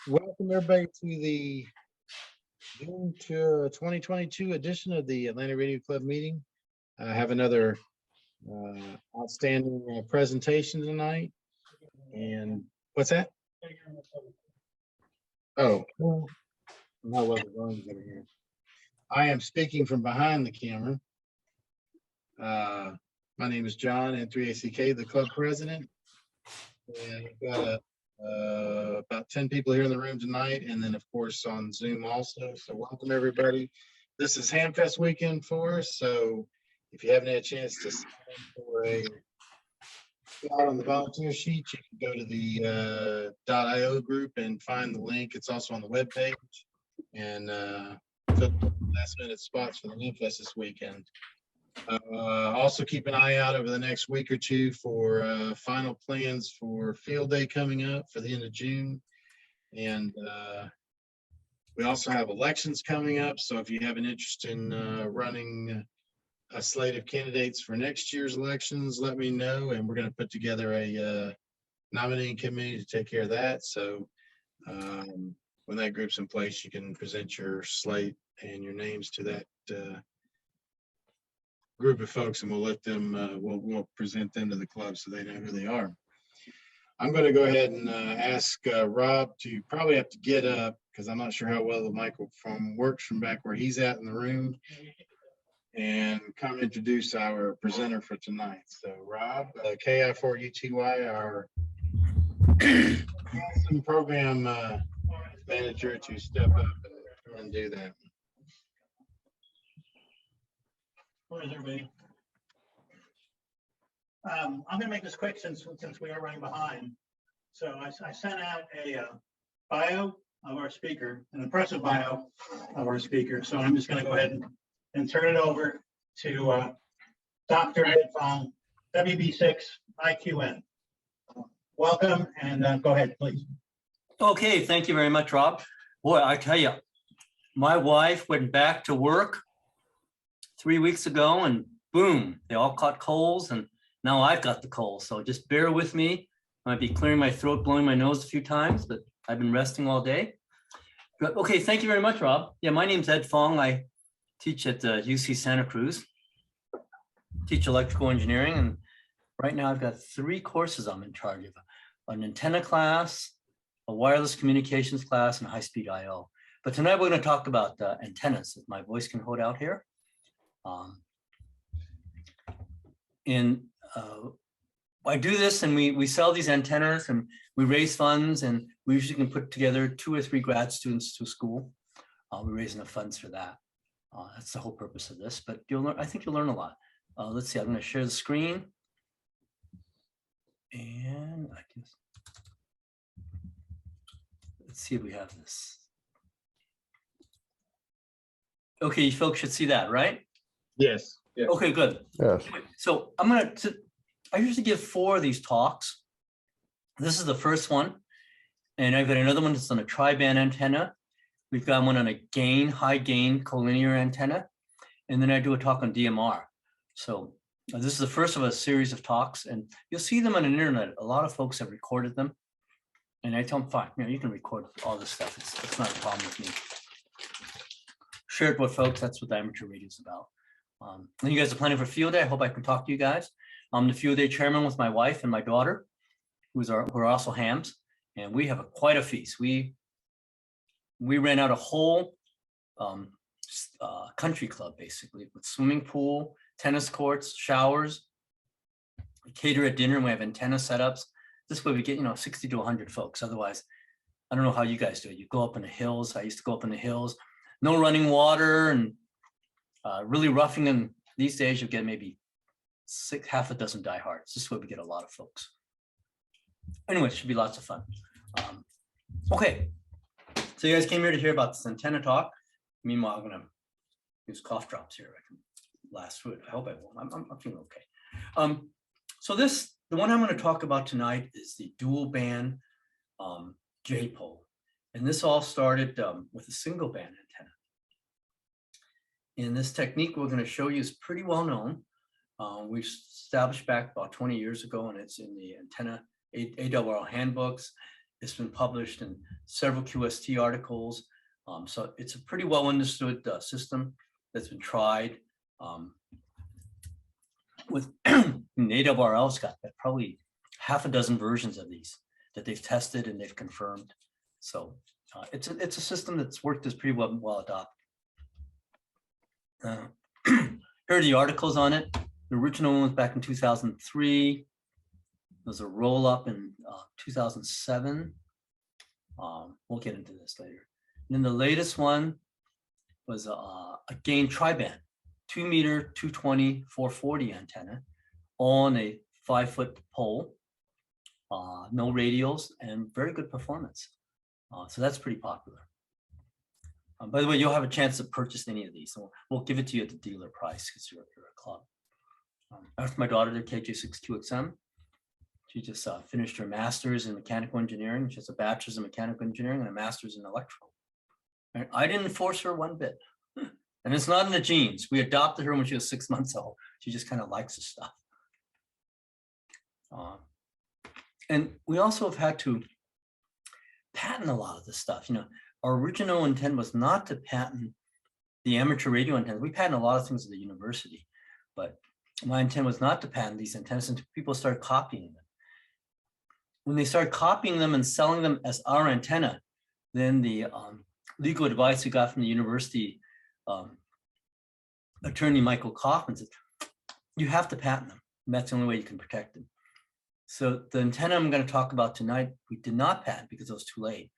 Welcome everybody to the June 2022 edition of the Atlanta Radio Club meeting. I have another outstanding presentation tonight. And what's that? Oh, well, not what we're going over here. I am speaking from behind the camera. My name is John, N3ACK, the club president. And we've got about 10 people here in the room tonight, and then of course on Zoom also. So welcome everybody. This is Hamfest weekend for us, so if you haven't had a chance to sign up for a slot on the volunteer sheet, you can go to the .io group and find the link. It's also on the web page, and fill the last minute spots for the Hamfest this weekend. Also keep an eye out over the next week or two for final plans for field day coming up for the end of June. And we also have elections coming up. So if you have an interest in running a slate of candidates for next year's elections, let me know. And we're going to put together a nominating committee to take care of that. So when that group's in place, you can present your slate and your names to that group of folks, and we'll let them we'll present them to the club so they know who they are. I'm going to go ahead and ask Rob to probably have to get up because I'm not sure how well the microphone works from back where he's at in the room, and come introduce our presenter for tonight. So Rob, KI4UTY, our awesome program manager, to step up and do that. Where is everybody? I'm going to make this quick since we are running behind. So I sent out a bio of our speaker, an impressive bio of our speaker. So I'm just going to go ahead and turn it over to Dr. Ed Fong, KB6IQN. Welcome, and go ahead, please. Okay, thank you very much, Rob. Boy, I tell you, my wife went back to work 3 weeks ago, and boom, they all caught colds, and now I've got the cold. So just bear with me. I might be clearing my throat, blowing my nose a few times, but I've been resting all day. But okay, thank you very much, Rob. Yeah, my name's Ed Fong. I teach at the UC Santa Cruz, teach electrical engineering, and right now I've got 3 courses I'm in charge of: an antenna class, a wireless communications class, and a high-speed I/O. But tonight we're going to talk about antennas, if my voice can hold out here. I do this, and we sell these antennas, and we raise funds, and we usually can put together 2 or 3 grad students to school. We're raising the funds for that. That's the whole purpose of this, but you'll learn, I think you'll learn a lot. Let's see, I'm going to share the screen. And I can, let's see if we have this. Okay, you folks should see that, right? Yes. Yes. Okay, good. Yes. So I usually give 4 of these talks. This is the first one. And I've got another one that's on a triband antenna. We've got one on a high gain collinear antenna. And then I do a talk on DMR. So this is the first of a series of talks, and you'll see them on the internet. A lot of folks have recorded them. And I tell them, fine, you can record all this stuff. It's not a problem with me. Share it with folks. That's what the amateur radio is about. And you guys are planning for field day. I hope I can talk to you guys. I'm the field day chairman with my wife and my daughter, who are also hams, and we have quite a feast. We ran out a whole country club basically with swimming pool, tennis courts, showers. We cater at dinner, and we have antenna setups. This way we get 60 to 100 folks. Otherwise, I don't know how you guys do it. You go up in the hills. I used to go up in the hills. No running water and really roughing, and these days you get maybe half a dozen diehards. This is where we get a lot of folks. Anyway, it should be lots of fun. Okay, so you guys came here to hear about this antenna talk. Meanwhile, I'm gonna use cough drops here. I can last through it. I hope I won't. I'm feeling okay. So the one I'm going to talk about tonight is the dual band J-Pole, and this all started with a single band antenna. And this technique we're going to show you is pretty well known. We established back about 20 years ago, and it's in the antenna ARRL handbooks. It's been published in several QST articles. So it's a pretty well understood system that's been tried. With native ARRL's got probably half a dozen versions of these that they've tested and they've confirmed. So it's a system that's worked as pretty well adopted. Here are the articles on it. The original one was back in 2003. There was a roll up in 2007. We'll get into this later. And then the latest one was a gain triband, 2 meter, 220, 440 antenna on a 5-foot pole, no radials, and very good performance. So that's pretty popular. By the way, you'll have a chance to purchase any of these. So we'll give it to you at the dealer price because you're a club. After my daughter did KB6IQN, she just finished her master's in mechanical engineering. She has a bachelor's in mechanical engineering and a master's in electrical. And I didn't force her one bit. And it's not in the genes. We adopted her when she was 6 months old. She just kind of likes the stuff. And we also have had to patent a lot of this stuff. You know, our original intent was not to patent the amateur radio antennas. We patent a lot of things at the university, but my intent was not to patent these antennas until people started copying them. When they started copying them and selling them as our antenna, then the legal advice we got from the university attorney Michael Kaufman said, you have to patent them. And that's the only way you can protect them. So the antenna I'm going to talk about tonight, we did not patent because it was too late.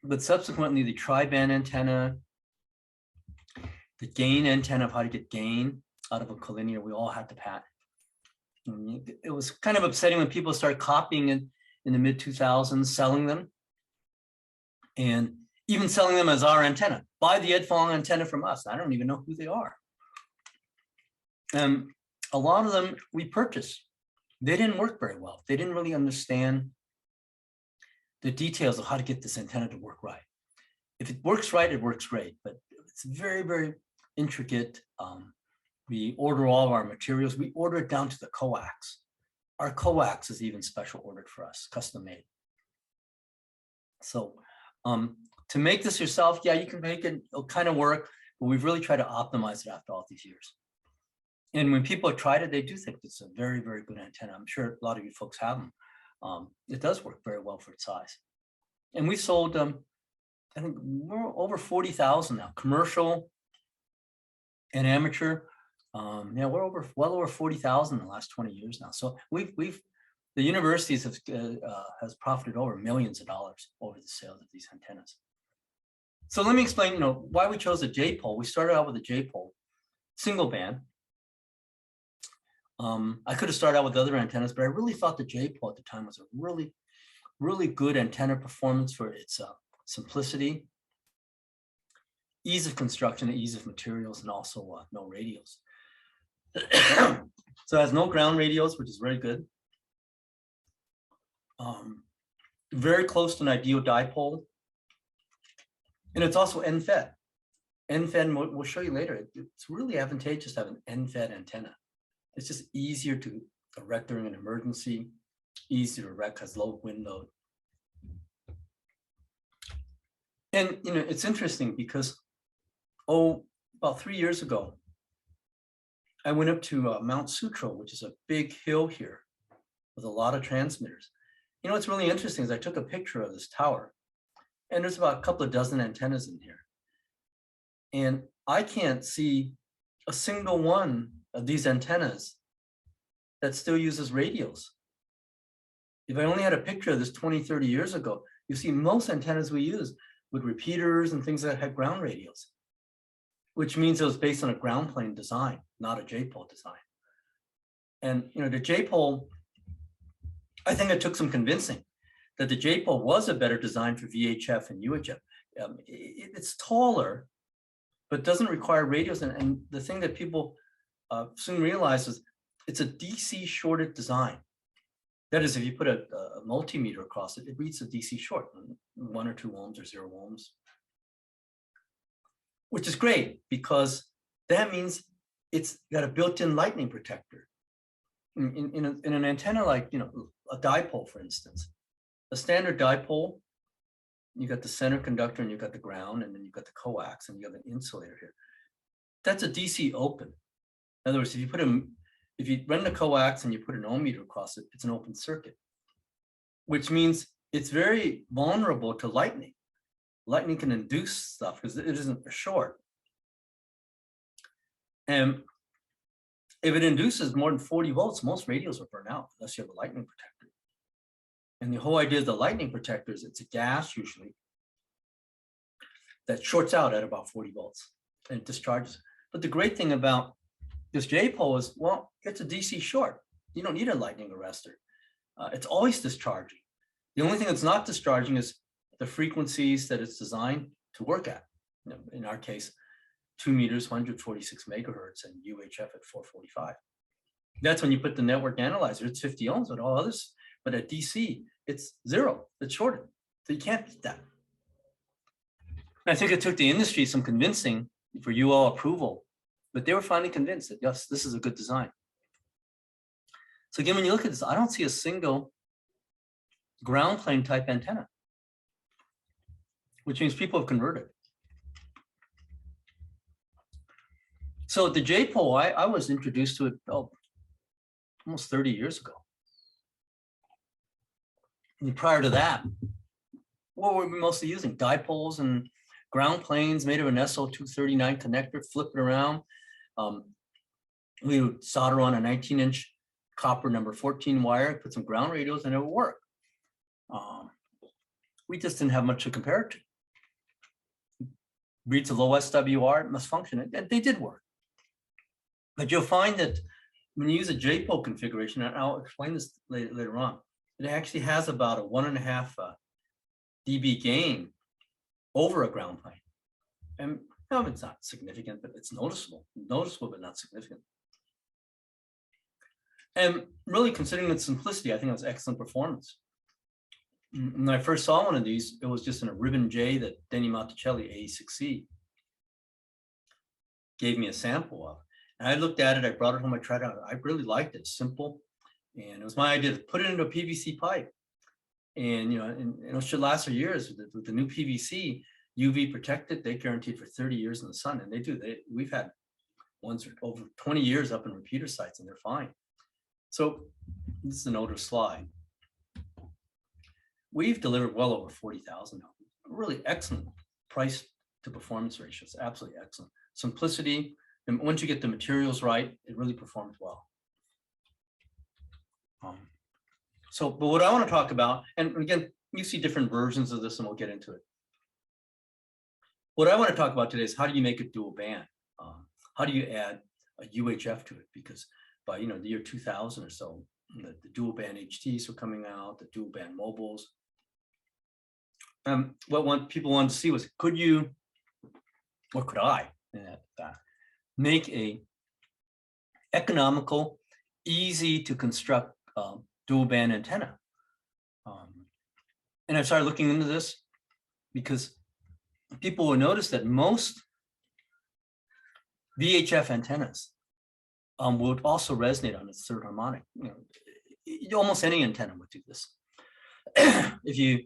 But subsequently, the triband antenna, the gain antenna of how to get gain out of a collinear, we all had to patent. It was kind of upsetting when people started copying it in the mid-2000s, selling them, and even selling them as our antenna. Buy the Ed Fong antenna from us. I don't even know who they are. And a lot of them we purchased. They didn't work very well. They didn't really understand the details of how to get this antenna to work right. If it works right, it works great, but it's very, very intricate. We order all of our materials. We order it down to the coax. Our coax is even special ordered for us, custom made. So to make this yourself, yeah, you can make it, it'll kind of work, but we've really tried to optimize it after all these years. And when people have tried it, they do think it's a very, very good antenna. I'm sure a lot of you folks have them. It does work very well for its size. And we sold, I think we're over 40,000 now, commercial and amateur. Yeah, we're well over 40,000 in the last 20 years now. So the universities has profited over millions of dollars over the sales of these antennas. So let me explain, you know, why we chose a J-pole. We started out with a J-pole, single band. I could have started out with other antennas, but I really thought the J-pole at the time was a really, really good antenna performance for its simplicity, ease of construction, ease of materials, and also no radials. So it has no ground radials, which is very good. Very close to an ideal dipole. And it's also end-fed. End-fed, we'll show you later. It's really advantageous to have an end-fed antenna. It's just easier to erect during an emergency, easier to erect, has low wind load. And you know, it's interesting because, about 3 years ago, I went up to Mount Sutro, which is a big hill here with a lot of transmitters. You know, what's really interesting is I took a picture of this tower, and there's about a couple of dozen antennas in here. And I can't see a single one of these antennas that still uses radials. If I only had a picture of this 20, 30 years ago, you see most antennas we use with repeaters and things that had ground radials, which means it was based on a ground plane design, not a J-pole design. And you know, the J-pole, I think it took some convincing that the J-pole was a better design for VHF and UHF. It's taller, but doesn't require radials. And the thing that people soon realize is it's a DC shorted design. That is, if you put a multimeter across it, it reads a DC short, 1 or 2 ohms or 0 ohms, which is great because that means it's got a built-in lightning protector. In an antenna like, you know, a dipole, for instance, a standard dipole, you got the center conductor and you got the ground, and then you got the coax and you have an insulator here. That's a DC open. In other words, if you run the coax and you put an ohm meter across it, it's an open circuit, which means it's very vulnerable to lightning. Lightning can induce stuff because it isn't a short. And if it induces more than 40 volts, most radios will burn out unless you have a lightning protector. And the whole idea of the lightning protector is it's a gas usually that shorts out at about 40 volts and discharges. But the great thing about this J-pole is, well, it's a DC short. You don't need a lightning arrestor. It's always discharging. The only thing that's not discharging is the frequencies that it's designed to work at. You know, in our case, 2 meters, 146 megahertz, and UHF at 445. That's when you put the network analyzer, it's 50 ohms with all others, but at DC, it's 0, it's shorted. So you can't beat that. And I think it took the industry some convincing for UL approval, but they were finally convinced that, yes, this is a good design. So again, when you look at this, I don't see a single ground plane type antenna, which means people have converted. So the J-pole, I was introduced to it almost 30 years ago. And prior to that, what were we mostly using? Dipoles and ground planes made of an SO239 connector, flip it around. We would solder on a 19-inch copper number 14 wire, put some ground radios, and it would work. We just didn't have much to compare it to. Reads a low SWR, it must function, and they did work. But you'll find that when you use a J-pole configuration, and I'll explain this later on, it actually has about a 1.5 dB gain over a ground plane. And it's not significant, but it's noticeable. Noticeable, but not significant. And really, considering its simplicity, I think it was excellent performance. When I first saw one of these, it was just in a ribbon J that Denny Monticelli, AE6C, gave me a sample of. And I looked at it, I brought it home, I tried it out. I really liked it, simple. And it was my idea to put it into a PVC pipe. And, it should last for years. With the new PVC, UV protected, they guaranteed for 30 years in the sun. And they do. We've had ones for over 20 years up in repeater sites, and they're fine. So this is an older slide. We've delivered well over 40,000. Really excellent price to performance ratios. Absolutely excellent. Simplicity. And once you get the materials right, it really performs well. But what I want to talk about, and again, you see different versions of this, and we'll get into it. What I want to talk about today is how do you make it dual band? How do you add a UHF to it? Because by the year 2000 or so, the dual band HTs were coming out, the dual band mobiles. What people wanted to see was, could you, or could I, make a economical, easy to construct dual band antenna? And I started looking into this because people will notice that most VHF antennas would also resonate on its third harmonic. Almost any antenna would do this. If you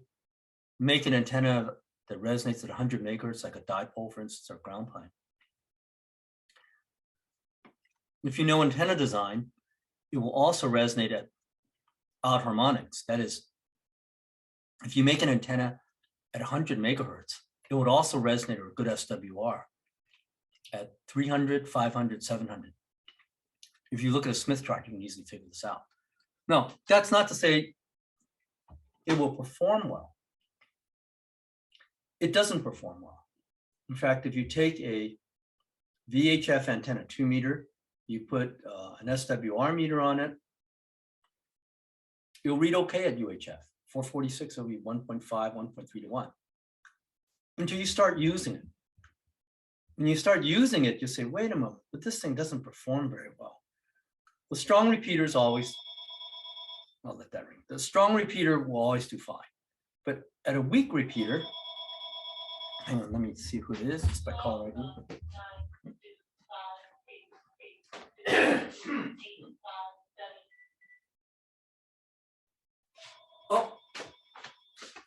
make an antenna that resonates at 100 megahertz, like a dipole, for instance, or ground plane. If you know antenna design, it will also resonate at odd harmonics. That is, if you make an antenna at 100 megahertz, it would also resonate at a good SWR at 300, 500, 700. If you look at a Smith chart, you can easily figure this out. No, that's not to say it will perform well. It doesn't perform well. In fact, if you take a VHF antenna, 2 meter, you put an SWR meter on it, it'll read okay at UHF. 446 will be 1.5, 1.3 to 1. Until you start using it. When you start using it, you say, wait a moment, but this thing doesn't perform very well. The strong repeaters always, I'll let that ring. The strong repeater will always do fine. But at a weak repeater, hang on, let me see who it is. It's by caller ID. Oh,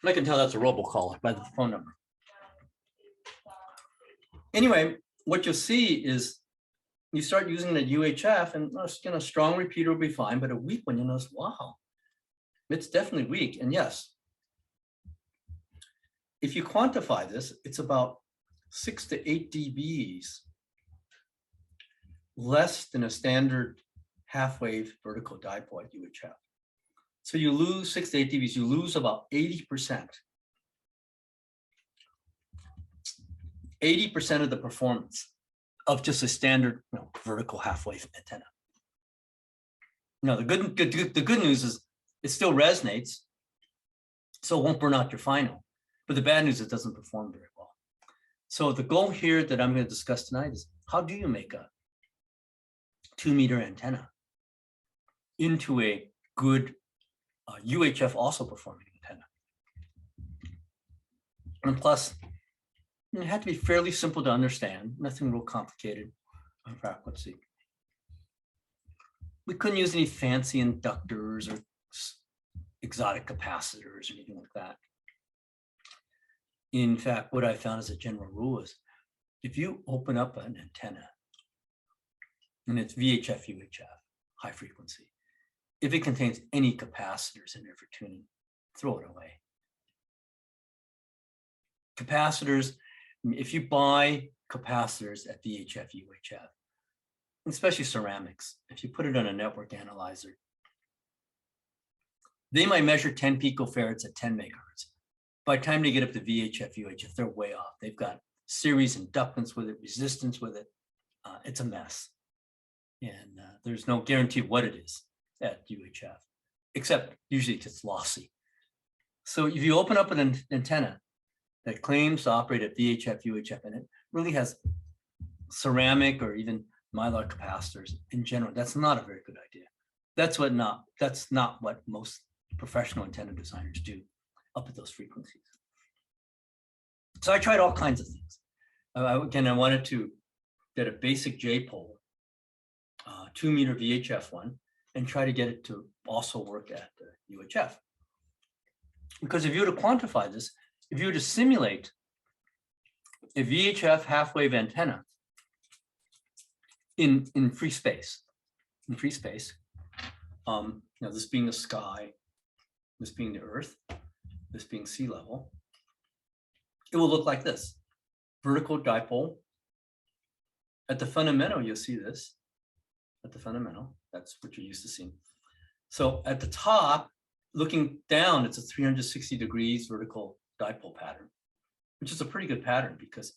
I can tell that's a robocaller by the phone number. Anyway, what you'll see is you start using the UHF, and a strong repeater will be fine, but a weak one, you'll notice, wow, it's definitely weak. And yes, if you quantify this, it's about 6 to 8 dBs less than a standard half-wave vertical dipole at UHF. So you lose 6 to 8 dBs, you lose about 80%. 80% of the performance of just a standard vertical half-wave antenna. Now, the good news is it still resonates, so it won't burn out your final. But the bad news is it doesn't perform very well. So the goal here that I'm going to discuss tonight is how do you make a 2-meter antenna into a good UHF also performing antenna. And plus, it had to be fairly simple to understand, nothing real complicated on frequency. We couldn't use any fancy inductors or exotic capacitors or anything like that. In fact, what I found as a general rule is if you open up an antenna and it's VHF, UHF, high frequency, if it contains any capacitors in there for tuning, throw it away. Capacitors, if you buy capacitors at VHF, UHF, especially ceramics, if you put it on a network analyzer, they might measure 10 picofarads at 10 megahertz. By the time they get up to VHF, UHF, they're way off. They've got series inductance with it, resistance with it. It's a mess. And there's no guarantee what it is at UHF, except usually it's lossy. So if you open up an antenna that claims to operate at VHF, UHF, and it really has ceramic or even mylar capacitors in general, that's not a very good idea. That's not what most professional antenna designers do up at those frequencies. So I tried all kinds of things. Again, I wanted to get a basic J-Pole, 2-meter VHF one, and try to get it to also work at UHF. Because if you were to quantify this, if you were to simulate a VHF half-wave antenna in free space, this being the sky, this being the earth, this being sea level, it will look like this. Vertical dipole. At the fundamental, you'll see this. At the fundamental, that's what you're used to seeing. So at the top, looking down, it's a 360 degrees vertical dipole pattern, which is a pretty good pattern because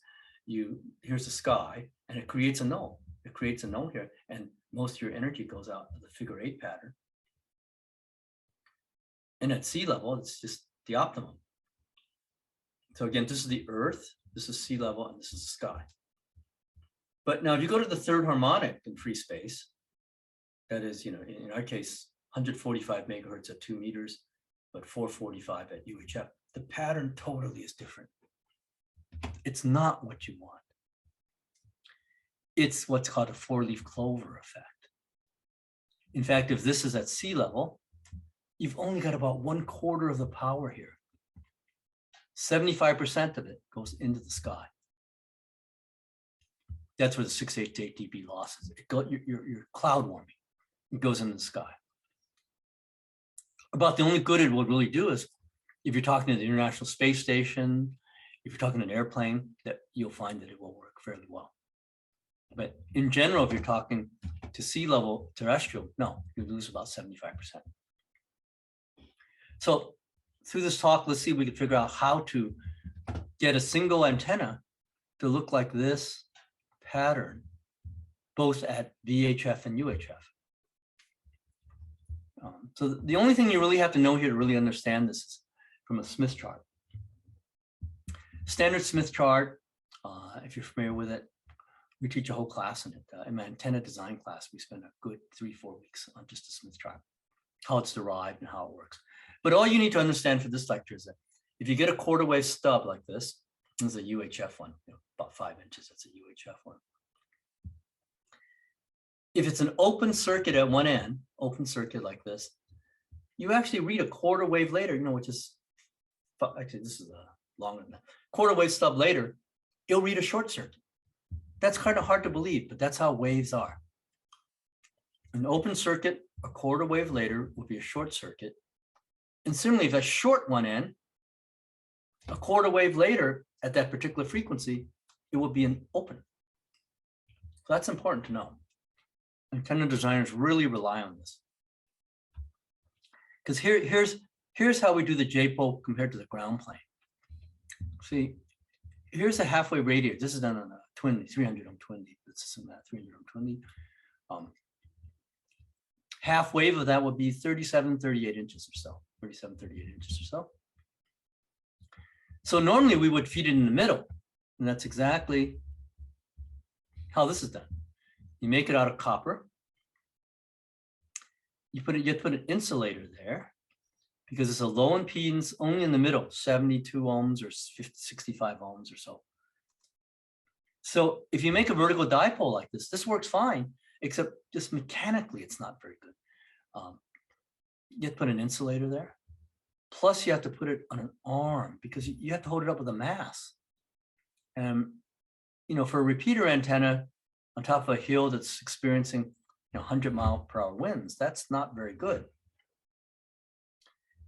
here's the sky and it creates a null. It creates a null here, and most of your energy goes out of the figure 8 pattern. And at sea level, it's just the optimum. So again, this is the earth, this is sea level, and this is the sky. But now if you go to the third harmonic in free space, that is, in our case, 145 megahertz at 2 meters, but 445 at UHF, the pattern totally is different. It's not what you want. It's what's called a 4-leaf clover effect. In fact, if this is at sea level, you've only got about 1/4 of the power here. 75% of it goes into the sky. That's where the 6 to 8 dB loss is. Your cloud warming, it goes into the sky. About the only good it will really do is if you're talking to the International Space Station, if you're talking to an airplane, that you'll find that it will work fairly well. But in general, if you're talking to sea level terrestrial, no, you lose about 75%. So through this talk, let's see if we can figure out how to get a single antenna to look like this pattern, both at VHF and UHF. So the only thing you really have to know here to really understand this is from a Smith chart. Standard Smith chart, if you're familiar with it, we teach a whole class on it. In my antenna design class, we spend a good 3-4 weeks on just a Smith chart, how it's derived and how it works. But all you need to understand for this lecture is that if you get a quarter wave stub like this is a UHF one, about 5 inches, that's a UHF one. If it's an open circuit at one end, open circuit like this, you actually read a quarter wave later, which is actually, this is longer than that. Quarter wave stub later, it'll read a short circuit. That's kind of hard to believe, but that's how waves are. An open circuit, a quarter wave later will be a short circuit. And similarly, if I short one end, a quarter wave later at that particular frequency, it will be an open. So that's important to know. Antenna designers really rely on this. Because here's how we do the J-Pole compared to the ground plane. See, here's a halfway radiator. This is done on a twin, 300 ohm twin. This is that 300 ohm twin. Half wave of that would be 37, 38 inches or so, 37, 38 inches or so. So normally we would feed it in the middle, and that's exactly how this is done. You make it out of copper. You have to put an insulator there because it's a low impedance only in the middle, 72 ohms or 50, 65 ohms or so. So if you make a vertical dipole like this works fine, except just mechanically, it's not very good. You have to put an insulator there. Plus you have to put it on an arm because you have to hold it up with a mass. And, you know, for a repeater antenna on top of a hill that's experiencing 100-mile-per-hour winds, that's not very good.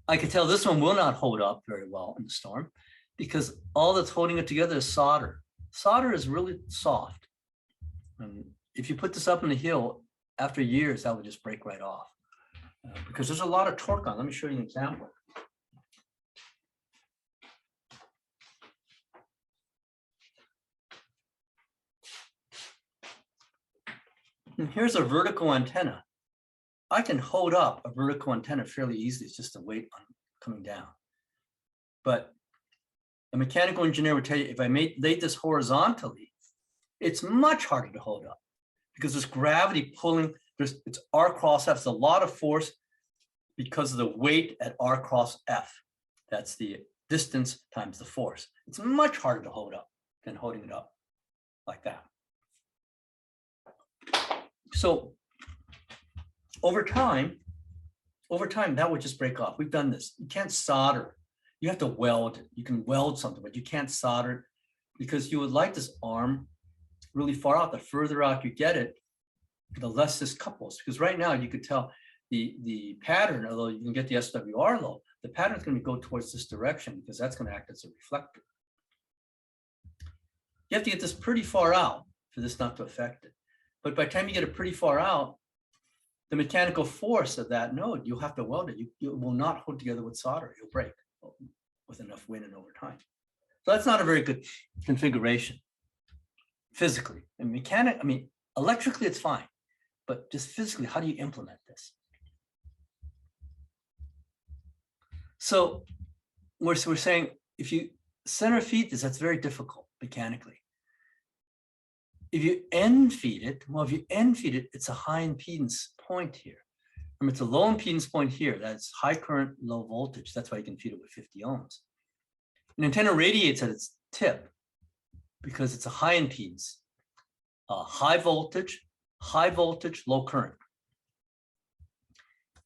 I can tell this one will not hold up very well in the storm because all that's holding it together is solder. Solder is really soft. And if you put this up in the hill, after years, that would just break right off because there's a lot of torque on. Let me show you an example. And here's a vertical antenna. I can hold up a vertical antenna fairly easily. It's just a weight on coming down. But a mechanical engineer would tell you if I laid this horizontally, it's much harder to hold up because there's gravity pulling. It's R cross F. It's a lot of force because of the weight at R cross F. That's the distance times the force. It's much harder to hold up than holding it up like that. So over time, that would just break off. We've done this. You can't solder. You have to weld it. You can weld something, but you can't solder it because you would like this arm really far out. The further out you get it, the less this couples. Because right now you could tell the pattern, although you can get the SWR low, the pattern is going to go towards this direction because that's going to act as a reflector. You have to get this pretty far out for this not to affect it. But by the time you get it pretty far out, the mechanical force of that node, you'll have to weld it. You will not hold together with solder. You'll break with enough wind and over time. So that's not a very good configuration physically. And electrically it's fine, but just physically, how do you implement this? So we're saying if you center feed this, that's very difficult mechanically. If you end feed it, it's a high impedance point here. Remember, it's a low impedance point here. That's high current, low voltage. That's why you can feed it with 50 ohms. An antenna radiates at its tip because it's a high impedance, high voltage, low current.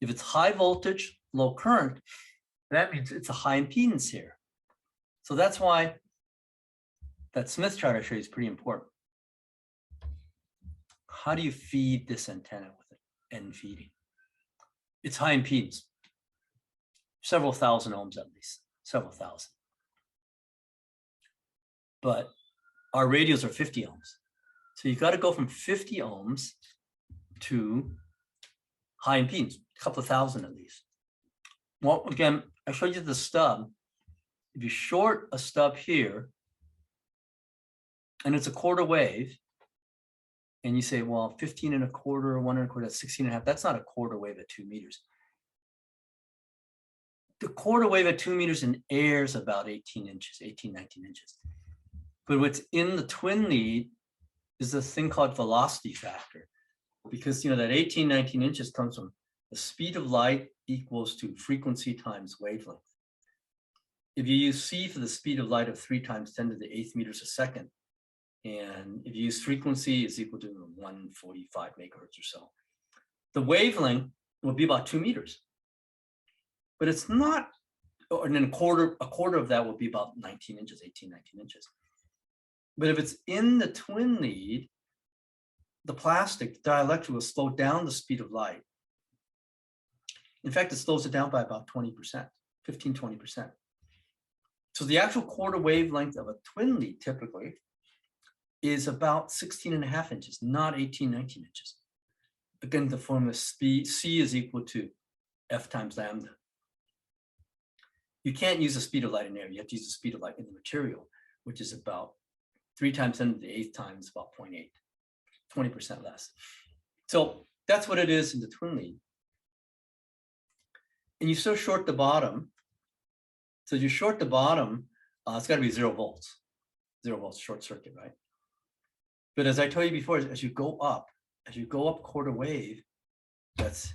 If it's high voltage, low current, that means it's a high impedance here. So that's why that Smith chart I showed you is pretty important. How do you feed this antenna with an end feeding? It's high impedance, several thousand ohms at least, several thousand. But our radios are 50 ohms. So you've got to go from 50 ohms to high impedance, a couple of thousand at least. Well, again, I showed you the stub. If you short a stub here, and it's a quarter wave, and you say, well, 15 and a quarter, 1 and a quarter, that's 16 and a half. That's not a quarter wave at 2 meters. The quarter wave at 2 meters in air is about 18 inches, 18, 19 inches. But what's in the twin lead is this thing called velocity factor. Because that 18, 19 inches comes from the speed of light equals to frequency times wavelength. If you use C for the speed of light of 3 times 10 to the 8th meters a second, and if you use frequency, it's equal to 145 megahertz or so. The wavelength will be about 2 meters. But it's not and then a quarter of that will be about 19 inches, 18, 19 inches. But if it's in the twin lead, the plastic dielectric will slow down the speed of light. In fact, it slows it down by about 20%, 15, 20%. So the actual quarter wavelength of a twin lead typically is about 16.5 inches, not 18, 19 inches. Again, the formula C is equal to F times lambda. You can't use the speed of light in air. You have to use the speed of light in the material, which is about 3 times 10 to the 8th times about 0.8, 20% less. So that's what it is in the twin lead. And you still short the bottom. So you short the bottom, it's got to be 0 volts. 0 volts short circuit, right? But as I told you before, as you go up quarter wave, that's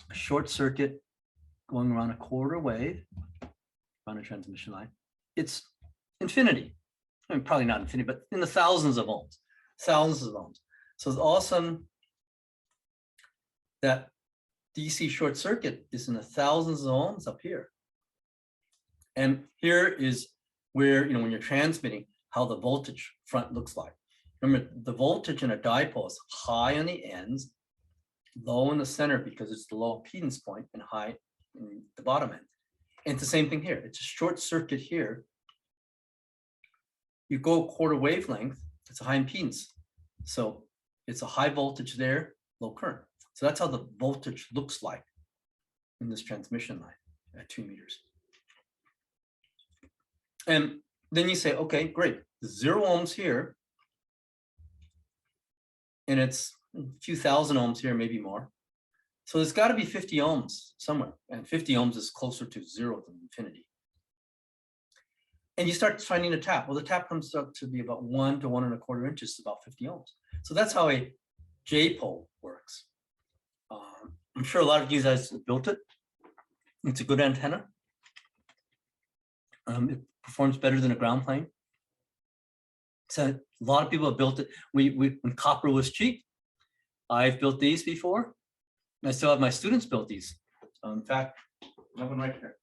a short circuit going around a quarter wave on a transmission line. It's infinity. I mean, probably not infinity, but in the thousands of ohms. So it's awesome that DC short circuit is in the thousands of ohms up here. And here is where, when you're transmitting, how the voltage front looks like. Remember, the voltage in a dipole is high on the ends, low in the center because it's the low impedance point, and high in the bottom end. And it's the same thing here. It's a short circuit here. You go quarter wavelength, it's a high impedance. So it's a high voltage there, low current. So that's how the voltage looks like in this transmission line at 2 meters. And then you say, okay, great, 0 ohms here. And it's a few thousand ohms here, maybe more. So there's got to be 50 ohms somewhere. And 50 ohms is closer to 0 than infinity. And you start finding a tap. Well, the tap comes up to be about 1 to 1 1/4 inches, about 50 ohms. So that's how a J-pole works. I'm sure a lot of you guys have built it. It's a good antenna. It performs better than a ground plane. So a lot of people have built it. When copper was cheap, I've built these before. And I still have my students built these. In fact, I have one right here.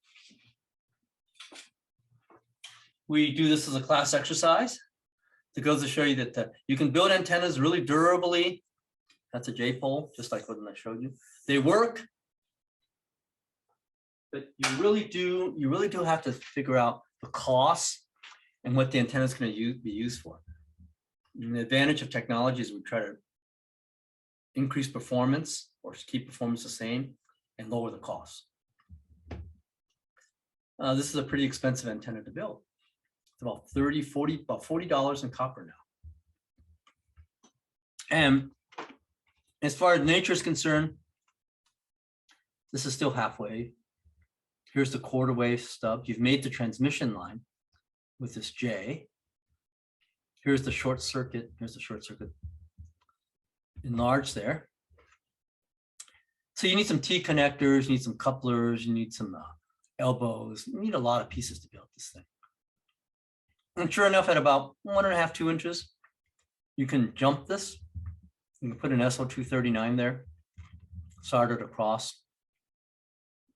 We do this as a class exercise. It goes to show you that you can build antennas really durably. That's a J-pole, just like what I showed you. They work, but you really do have to figure out the costs and what the antenna is going to be used for. And the advantage of technology is we try to increase performance or keep performance the same and lower the cost. This is a pretty expensive antenna to build. It's about about $40 in copper now. And as far as nature is concerned, this is still halfway. Here's the quarter wave stub. You've made the transmission line with this J. Here's the short circuit. Here's the short circuit enlarged there. So you need some T connectors, you need some couplers, you need some elbows. You need a lot of pieces to build this thing. And sure enough, at about 1.5 to 2 inches, you can jump this. You can put an SO239 there, solder it across.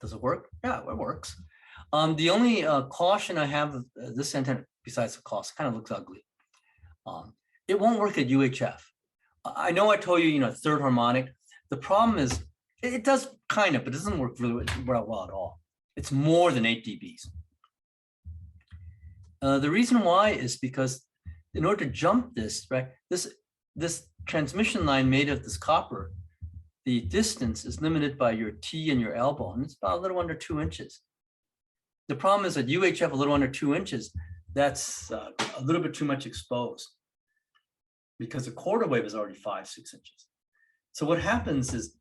Does it work? Yeah, it works. The only caution I have of this antenna, besides the cost, it kind of looks ugly. It won't work at UHF. I know I told you, third harmonic. The problem is, it does kind of, but it doesn't work really well at all. It's more than 8 dBs. The reason why is because in order to jump this, right, this transmission line made of this copper, the distance is limited by your T and your elbow, and it's about a little under 2 inches. The problem is that UHF a little under 2 inches, that's a little bit too much exposed because the quarter wave is already 5, 6 inches. So what happens is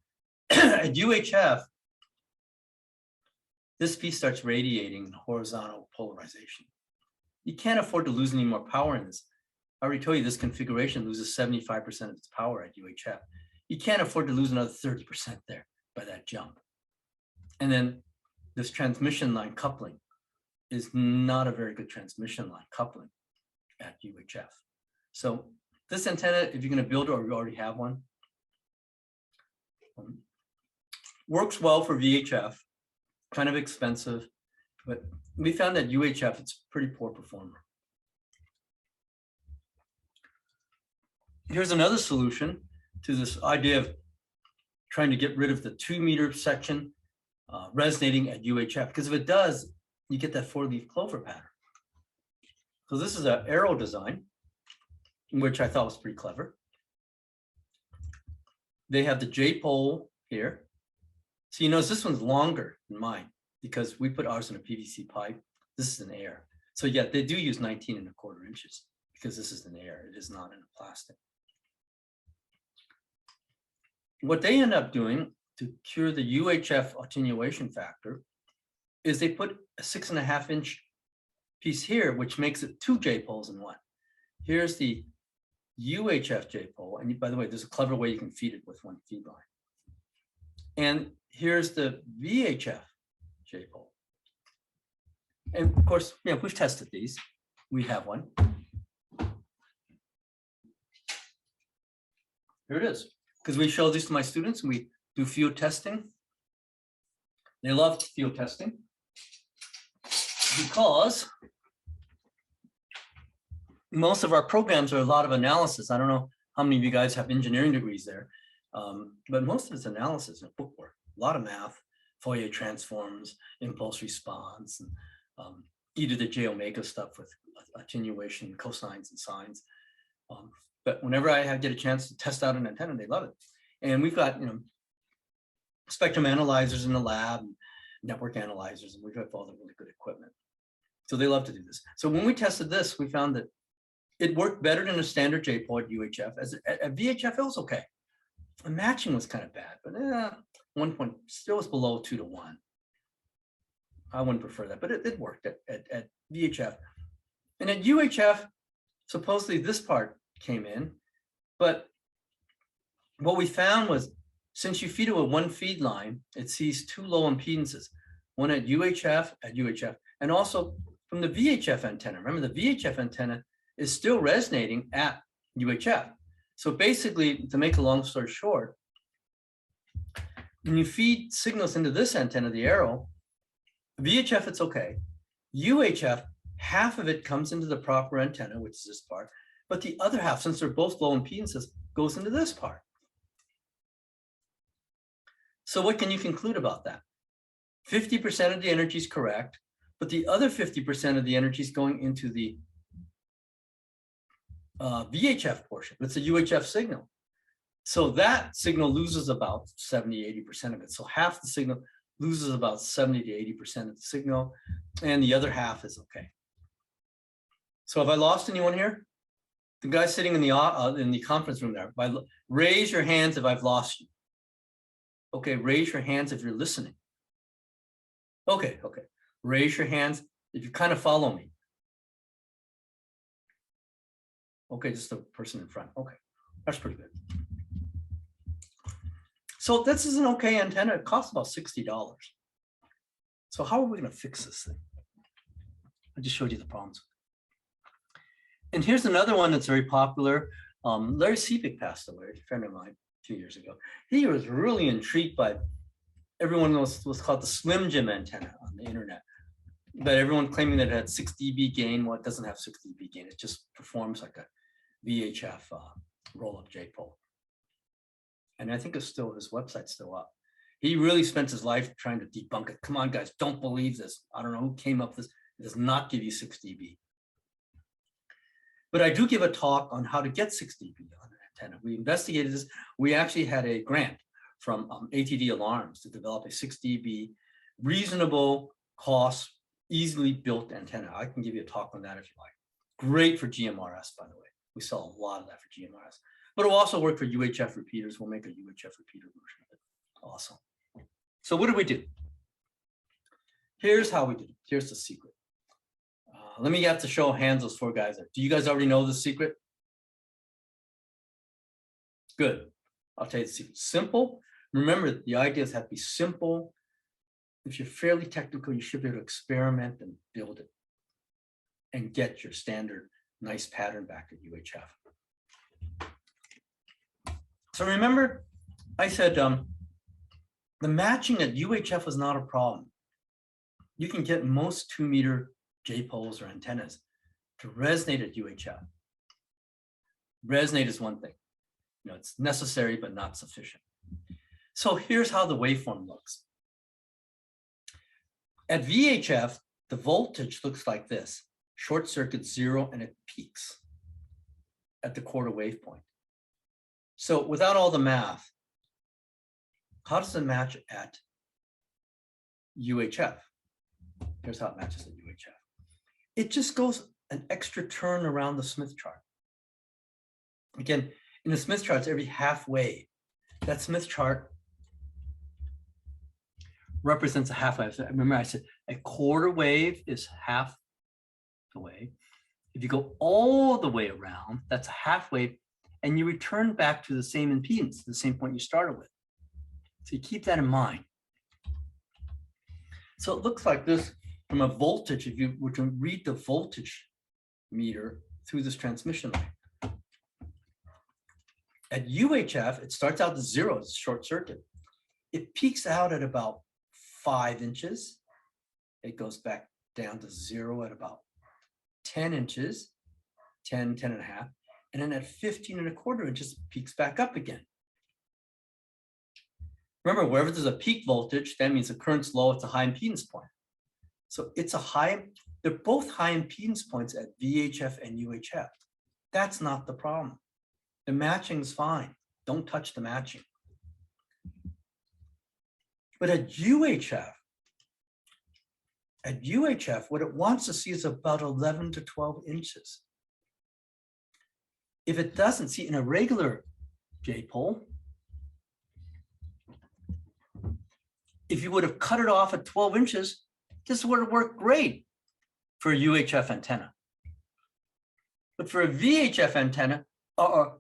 at UHF, this piece starts radiating horizontal polarization. You can't afford to lose any more power in this. I already told you this configuration loses 75% of its power at UHF. You can't afford to lose another 30% there by that jump. And then this transmission line coupling is not a very good transmission line coupling at UHF. So this antenna, if you're going to build it or you already have one, works well for VHF. kind of expensive, but we found that UHF, it's a pretty poor performer. Here's another solution to this idea of trying to get rid of the 2-meter section resonating at UHF, because if it does, you get that 4-leaf clover pattern. So this is an ARRL design, which I thought was pretty clever. They have the J-pole here. So you notice this one's longer than mine because we put ours in a PVC pipe. This is an air. So yeah, they do use 19¼ inches because this is an air. It is not in a plastic. What they end up doing to cure the UHF attenuation factor is they put a 6.5-inch piece here, which makes it 2 J-poles in one. Here's the UHF J-pole. And by the way, there's a clever way you can feed it with one feed line. And here's the VHF J-pole. And of course, you know, we've tested these. We have one. Here it is. Because we show these to my students and we do field testing. They love field testing because most of our programs are a lot of analysis. I don't know how many of you guys have engineering degrees there, but most of it's analysis and bookwork, a lot of math, Fourier transforms, impulse response, and either the J omega stuff with attenuation, cosines and sines. But whenever I get a chance to test out an antenna, they love it. And we've got, you know, spectrum analyzers in the lab, and network analyzers, and we've got all the really good equipment. So they love to do this. So when we tested this, we found that it worked better than a standard J-pole at UHF. As at VHF, it was okay. The matching was kind of bad, but 1 point still was below 2 to 1. I wouldn't prefer that, but it worked at VHF. And at UHF, supposedly this part came in, but what we found was since you feed it with one feed line, it sees 2 low impedances, one at UHF, and also from the VHF antenna. Remember, the VHF antenna is still resonating at UHF. So basically, to make a long story short, when you feed signals into this antenna, the ARRL, VHF, it's okay. UHF, half of it comes into the proper antenna, which is this part, but the other half, since they're both low impedances, goes into this part. So what can you conclude about that? 50% of the energy is correct, but the other 50% of the energy is going into the VHF portion. It's a UHF signal. So that signal loses about 70–80% of it. So half the signal loses about 70–80% of the signal, and the other half is okay. So have I lost anyone here? The guy sitting in the conference room there, raise your hands if I've lost you. Okay, raise your hands if you're listening. Okay. Raise your hands if you kind of follow me. Okay, just the person in front. Okay, that's pretty good. So this is an okay antenna. It costs about $60. So how are we going to fix this thing? I just showed you the problems. And here's another one that's very popular. Larry Seebeck passed away, a friend of mine, 2 years ago. He was really intrigued by everyone was called the Slim Jim antenna on the internet. But everyone claiming that it had 6 dB gain. Well, it doesn't have 6 dB gain. It just performs like a VHF roll-up J-pole. And I think it's still, his website's still up. He really spent his life trying to debunk it. Come on, guys, don't believe this. I don't know who came up with this. It does not give you 6 dB. But I do give a talk on how to get 6 dB on an antenna. We investigated this. We actually had a grant from ATD Alarms to develop a 6 dB, reasonable cost, easily built antenna. I can give you a talk on that if you like. Great for GMRS, by the way. We sell a lot of that for GMRS. But it will also work for UHF repeaters. We'll make a UHF repeater version of it. Awesome. So what did we do? Here's how we did it. Here's the secret. Let me have to show hands those 4 guys. Do you guys already know the secret? Good. I'll tell you the secret. Simple. Remember, the ideas have to be simple. If you're fairly technical, you should be able to experiment and build it and get your standard nice pattern back at UHF. So remember, I said the matching at UHF was not a problem. you can get most 2-meter J-poles or antennas to resonate at UHF. Resonate is one thing. It's necessary, but not sufficient. So here's how the waveform looks. At VHF, the voltage looks like this. Short circuit 0, and it peaks at the quarter wave point. So without all the math, how does it match at UHF? Here's how it matches at UHF. It just goes an extra turn around the Smith chart. Again, in the Smith chart, it's every half wave. That Smith chart represents a half wave. So remember I said a quarter wave is half the wave. If you go all the way around, that's a half wave, and you return back to the same impedance, the same point you started with. So you keep that in mind. So it looks like this from a voltage, if you were to read the voltage meter through this transmission line. At UHF, it starts out at 0, it's a short circuit. It peaks out at about 5 inches. It goes back down to 0 at about 10 inches, 10, 10 and a half. And then at 15.25 inches, peaks back up again. Remember, wherever there's a peak voltage, that means the current's low, it's a high impedance point. So it's a high, they're both high impedance points at VHF and UHF. That's not the problem. The matching is fine. Don't touch the matching. But at UHF, what it wants to see is about 11 to 12 inches. If it doesn't, see, in a regular J-pole, if you would have cut it off at 12 inches, this would have worked great for a UHF antenna. But for a VHF antenna, but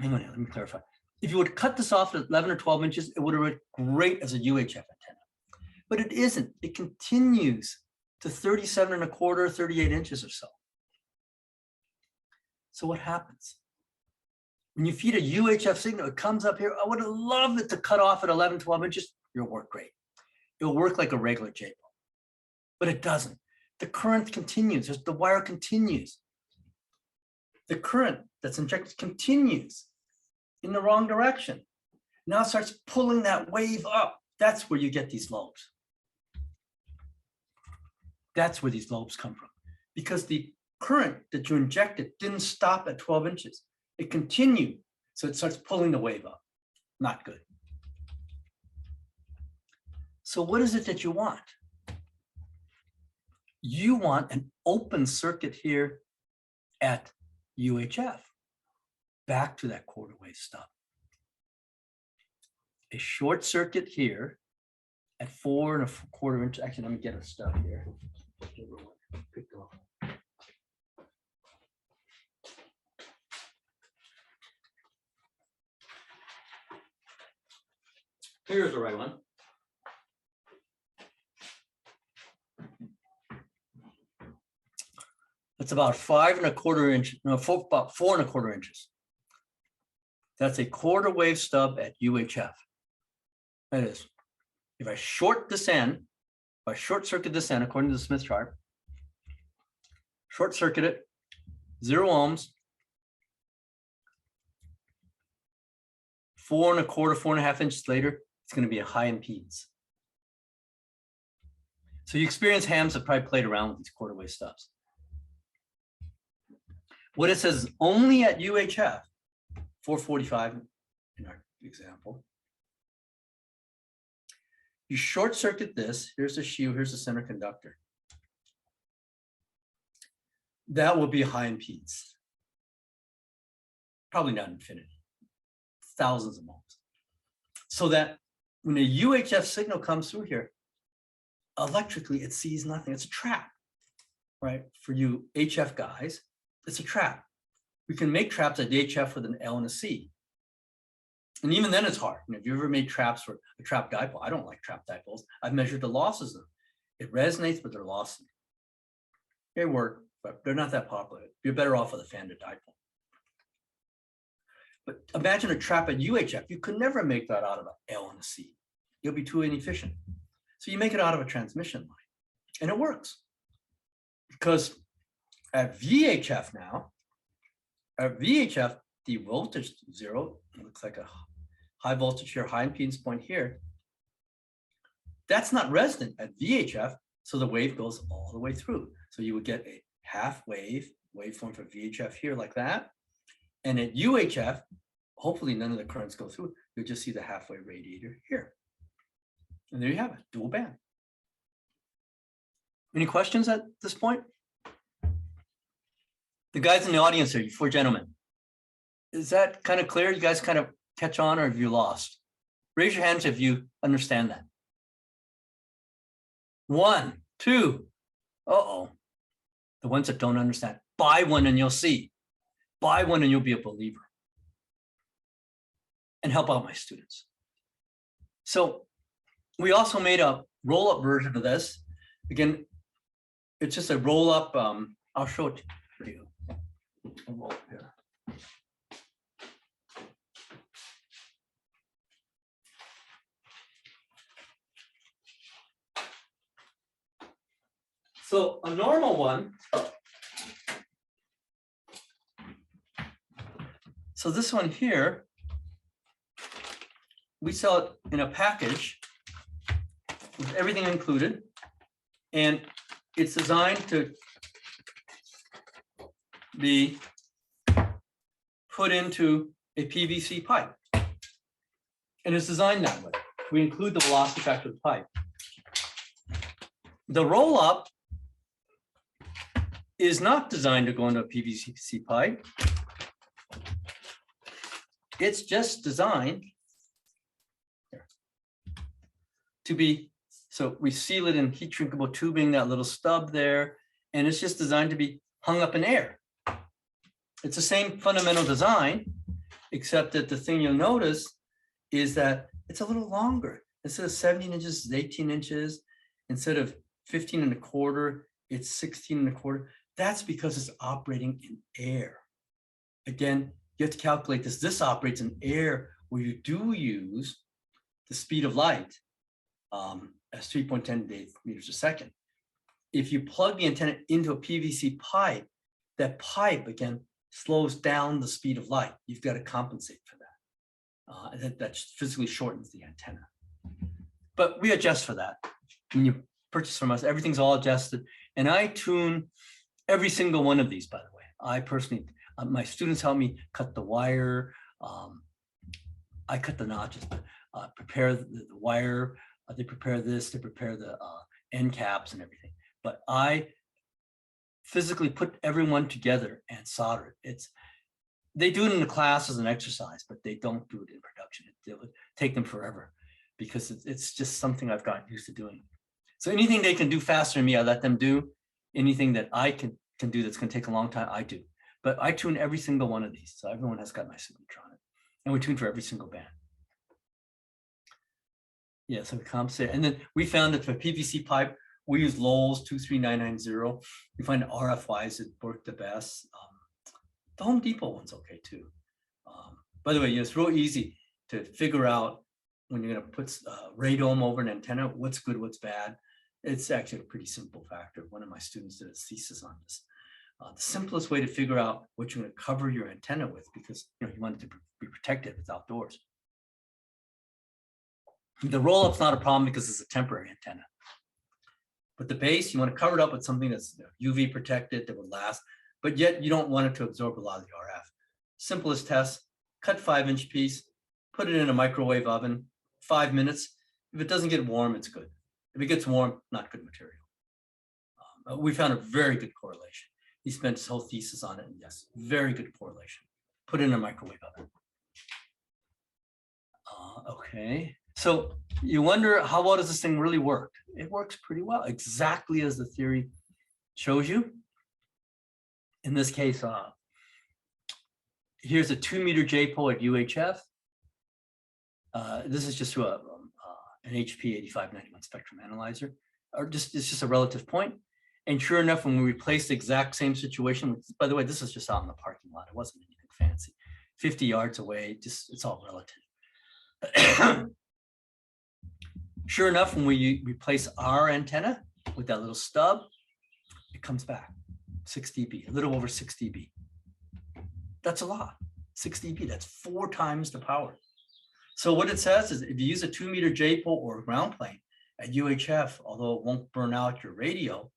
hang on here, let me clarify. If you would cut this off at 11 or 12 inches, it would have worked great as a UHF antenna. But it isn't. It continues to 37.25, 38 inches or so. So what happens? When you feed a UHF signal, it comes up here. I would have loved it to cut off at 11, 12 inches. It'll work great. It'll work like a regular J-pole, but it doesn't. The current continues. The wire continues. The current that's injected continues in the wrong direction. Now it starts pulling that wave up. That's where you get these lobes. That's where these lobes come from, because the current that you injected didn't stop at 12 inches. It continued, so it starts pulling the wave up. Not good. So what is it that you want? You want an open circuit here at UHF, back to that quarter wave stub. A short circuit here at 4.25 inches. Actually, let me get a stub here. Here's the right one. It's about 5.25 inches, no, about 4.25 inches. That's a quarter wave stub at UHF. That is, if I short this end, if I short circuit this end according to the Smith chart, short circuit it, 0 ohms, 4.25, 4.5 inches later, it's going to be a high impedance. So you experience hams that probably played around with these quarter wave stubs. What it says is only at UHF, 445 in our example. You short circuit this, here's the shoe, here's the center conductor. That will be a high impedance. Probably not infinity, thousands of ohms. So that when a UHF signal comes through here, electrically it sees nothing. It's a trap, right? For you HF guys, it's a trap. We can make traps at HF with an L and a C. And even then it's hard. If you ever made traps for a trap dipole, I don't like trap dipoles. I've measured the losses of them. It resonates, but they're lossy. They work, but they're not that popular. You're better off with a fan dipole. But imagine a trap at UHF. You could never make that out of an L and a C. you'll be too inefficient. So you make it out of a transmission line, and it works. Because at VHF now, at VHF, the voltage 0, it looks like a high voltage here, high impedance point here. That's not resonant at VHF, so the wave goes all the way through. So you would get a half wave waveform for VHF here like that. And at UHF, hopefully none of the currents go through. You'll just see the halfway radiator here. And there you have it, dual band. Any questions at this point? The guys in the audience here, you 4 gentlemen. Is that kind of clear? You guys kind of catch on, or have you lost? Raise your hands if you understand that. 1, 2. Uh-oh. The ones that don't understand. Buy one and you'll see. Buy one and you'll be a believer. And help out my students. So we also made a roll-up version of this. Again, it's just a roll-up. I'll show it to you. I'll roll it here. So a normal one. So this one here, we sell it in a package with everything included, and it's designed to be put into a PVC pipe. And it's designed that way. We include the velocity factor of the pipe. The roll-up is not designed to go into a PVC pipe. It's just designed to be, so we seal it in heat shrinkable tubing, that little stub there, and it's just designed to be hung up in air. It's the same fundamental design, except that the thing you'll notice is that it's a little longer. Instead of 17 inches, it's 18 inches. Instead of 15 1/4, it's 16 1/4. That's because it's operating in air. Again, you have to calculate this. This operates in air where you do use the speed of light as 3.10 meters a second. If you plug the antenna into a PVC pipe, that pipe, again, slows down the speed of light. You've got to compensate for that. That physically shortens the antenna. But we adjust for that. When you purchase from us, everything's all adjusted. And I tune every single one of these, by the way. I personally, my students help me cut the wire. I cut the notches, but prepare the wire. They prepare this, they prepare the end caps and everything. But I physically put everyone together and solder it. They do it in the class as an exercise, but they don't do it in production. It would take them forever because it's just something I've gotten used to doing. So anything they can do faster than me, I let them do. Anything that I can do that's going to take a long time, I do. But I tune every single one of these. So everyone has got my signature on it. And we tune for every single band. Yeah, so we compensate. And then we found that for PVC pipe, we use Lowell's 23990. We find RFYs that work the best. The Home Depot one's okay too. By the way, it's real easy to figure out when you're going to put radome over an antenna, what's good, what's bad. It's actually a pretty simple factor. One of my students did a thesis on this. The simplest way to figure out what you're going to cover your antenna with, because you want it to be protected, it's outdoors. The roll-up's not a problem because it's a temporary antenna. But the base, you want to cover it up with something that's UV protected that will last, but yet you don't want it to absorb a lot of the RF. Simplest test, cut 5-inch piece, put it in a microwave oven, 5 minutes. If it doesn't get warm, it's good. If it gets warm, not good material. We found a very good correlation. He spent his whole thesis on it, and yes, very good correlation. Put it in a microwave oven. Okay, so you wonder, how well does this thing really work? It works pretty well, exactly as the theory shows you. In this case, here's a 2-meter J-pole at UHF. This is just through an HP 8591 spectrum analyzer, or it's just a relative point. And sure enough, when we replaced the exact same situation, which, by the way, this is just out in the parking lot. It wasn't anything fancy. 50 yards away, it's all relative. Sure enough, when we replace our antenna with that little stub, it comes back 6 dB, a little over 6 dB. That's a lot. 6 dB, that's 4 times the power. So what it says is if you use a 2-meter J-pole or a ground plane at UHF, although it won't burn out your radio,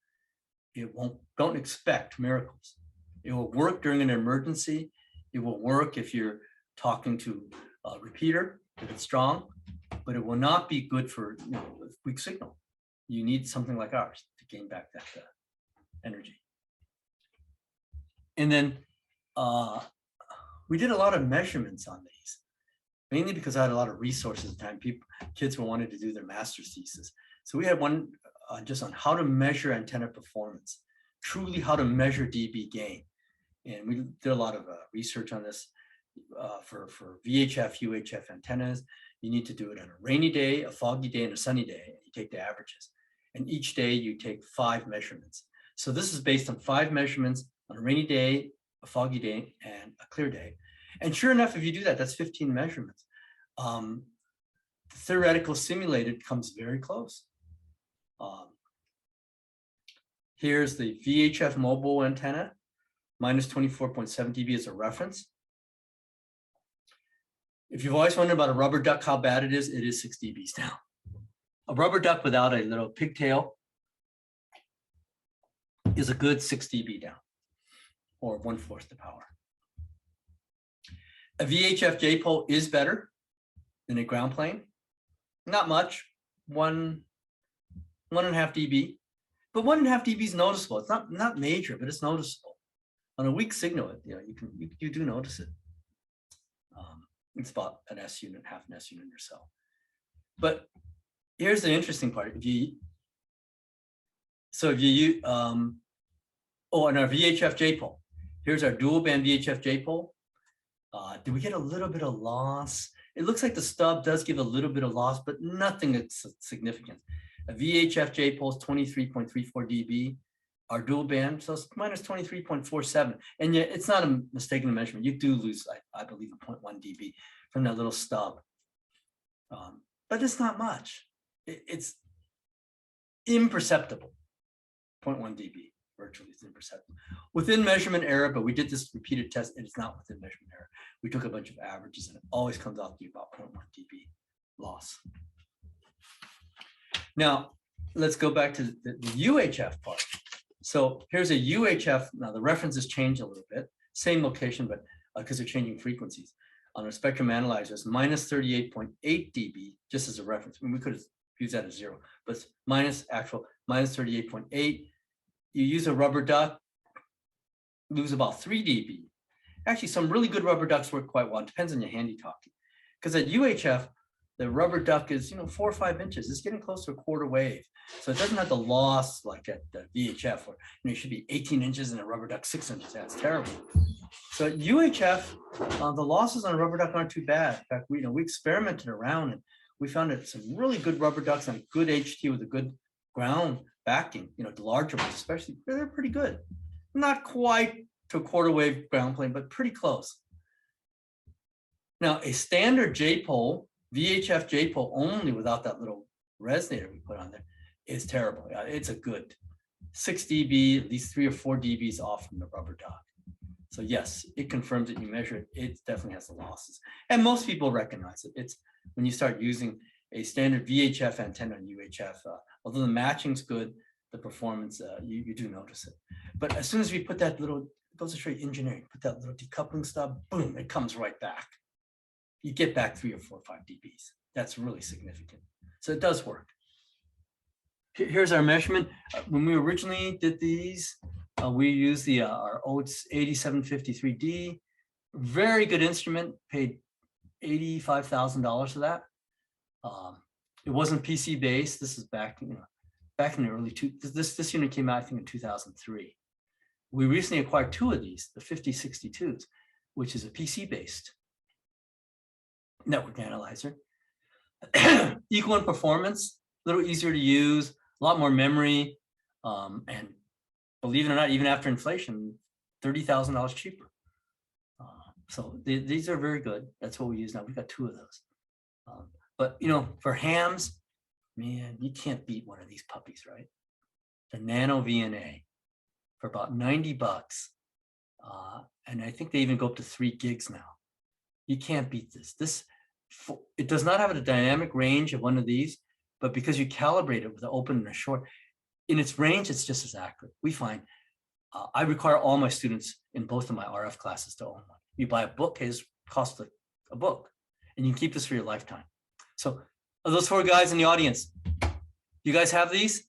don't expect miracles. It will work during an emergency. It will work if you're talking to a repeater, if it's strong, but it will not be good for weak signal. You need something like ours to gain back that energy. And then we did a lot of measurements on these, mainly because I had a lot of resources at the time. Kids were wanting to do their master's thesis. So we had one just on how to measure antenna performance, truly how to measure dB gain. And we did a lot of research on this for VHF, UHF antennas. You need to do it on a rainy day, a foggy day, and a sunny day. And you take the averages. And each day you take 5 measurements. So this is based on 5 measurements on a rainy day, a foggy day, and a clear day. And sure enough, if you do that, that's 15 measurements. The theoretical simulated comes very close. Here's the VHF Mobile Antenna, minus 24.7 dB as a reference. If you've always wondered about a rubber duck, how bad it is 6 dBs now. A rubber duck without a little pigtail is a good 6 dB down, or 1/4 the power. A VHF J-pole is better than a ground plane. Not much, 1.5 dB, but 1.5 dB is noticeable. It's not major, but it's noticeable. On a weak signal, you do notice it. It's about an S unit, half an S unit or so. But here's the interesting part. And our VHF J-pole. Here's our dual band VHF J-pole. Do we get a little bit of loss? It looks like the stub does give a little bit of loss, but nothing that's significant. A VHF J-pole is 23.34 dB. Our dual band, so it's minus 23.47. And yet it's not a mistaken measurement. You do lose, I believe, a 0.1 dB from that little stub. But it's not much. It's imperceptible. 0.1 dB, virtually it's imperceptible. Within measurement error, but we did this repeated test, and it's not within measurement error. We took a bunch of averages, and it always comes out to be about 0.1 dB loss. Now, let's go back to the UHF part. So here's a UHF. Now the references change a little bit, same location, but because they're changing frequencies. On our spectrum analyzers, minus 38.8 dB, just as a reference. I mean, we could have used that as 0, but it's minus 38.8. You use a rubber duck, lose about 3 dB. Actually, some really good rubber ducks work quite well. It depends on your handy talkie. Because at UHF, the rubber duck is 4 or 5 inches. It's getting close to a quarter wave. So it doesn't have the loss like at the VHF, where it should be 18 inches and a rubber duck 6 inches. That's terrible. So at UHF, the losses on a rubber duck aren't too bad. In fact, we experimented around and we found that some really good rubber ducks on a good HT with a good ground backing, the larger ones especially, they're pretty good. Not quite to a quarter wave ground plane, but pretty close. Now, a standard J-pole, VHF J-pole only without that little resonator we put on there is terrible. It's a good 6 dB, at least 3 or 4 dBs off from the rubber duck. So yes, it confirms that you measure it. It definitely has the losses. And most people recognize it. It's when you start using a standard VHF antenna on UHF, although the matching's good, the performance, you do notice it. But as soon as we put that little, it goes to show you engineering, put that little decoupling stub, boom, it comes right back. You get back 3 or 4 or 5 dBs. That's really significant. So it does work. Here's our measurement. When we originally did these, we used our Oates 8753D. Very good instrument, paid $85,000 for that. It wasn't PC based. This is back in the early this unit came out, I think, in 2003. We recently acquired 2 of these, the 5062s, which is a PC based network analyzer. Equal in performance, a little easier to use, a lot more memory, and believe it or not, even after inflation, $30,000 cheaper. So these are very good. That's what we use now. We've got 2 of those. But for hams, Man, you can't beat one of these puppies, right? The Nano VNA for about 90 bucks. And I think they even go up to 3 gigs now. You can't beat this. It does not have a dynamic range of one of these, but because you calibrate it with an open and a short, in its range, it's just as accurate. We find, I require all my students in both of my RF classes to own one. You buy a book, it costs a book, and you can keep this for your lifetime. So of those 4 guys in the audience, you guys have these?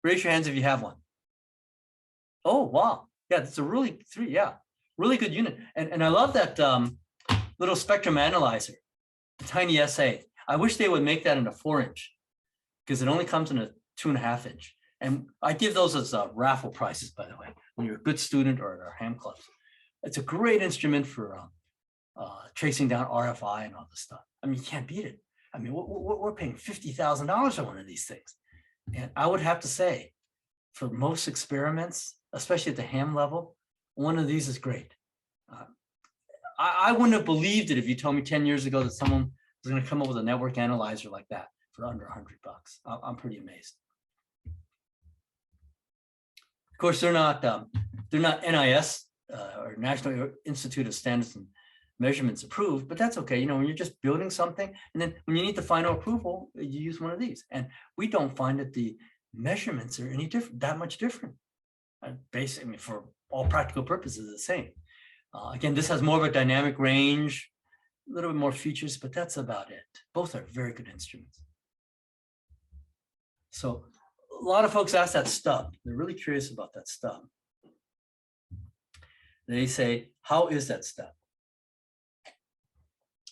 Raise your hands if you have one. Oh, wow. Yeah, it's a really really good unit. And I love that little spectrum analyzer, the tiny SA. I wish they would make that in a 4-inch because it only comes in a 2.5-inch. And I give those as raffle prizes, by the way, when you're a good student or at our ham clubs. It's a great instrument for tracing down RFI and all this stuff. I mean, you can't beat it. I mean, we're paying $50,000 for one of these things. And I would have to say, for most experiments, especially at the ham level, one of these is great. I wouldn't have believed it if you told me 10 years ago that someone was going to come up with a network analyzer like that for under 100 bucks. I'm pretty amazed. Of course, they're not NIS or National Institute of Standards and Measurements approved, but that's okay. You know, when you're just building something, and then when you need the final approval, you use one of these. And we don't find that the measurements are any different, that much different. Basically, for all practical purposes, the same. Again, this has more of a dynamic range, a little bit more features, but that's about it. Both are very good instruments. So a lot of folks ask that stub. They're really curious about that stub. They say, how is that stub?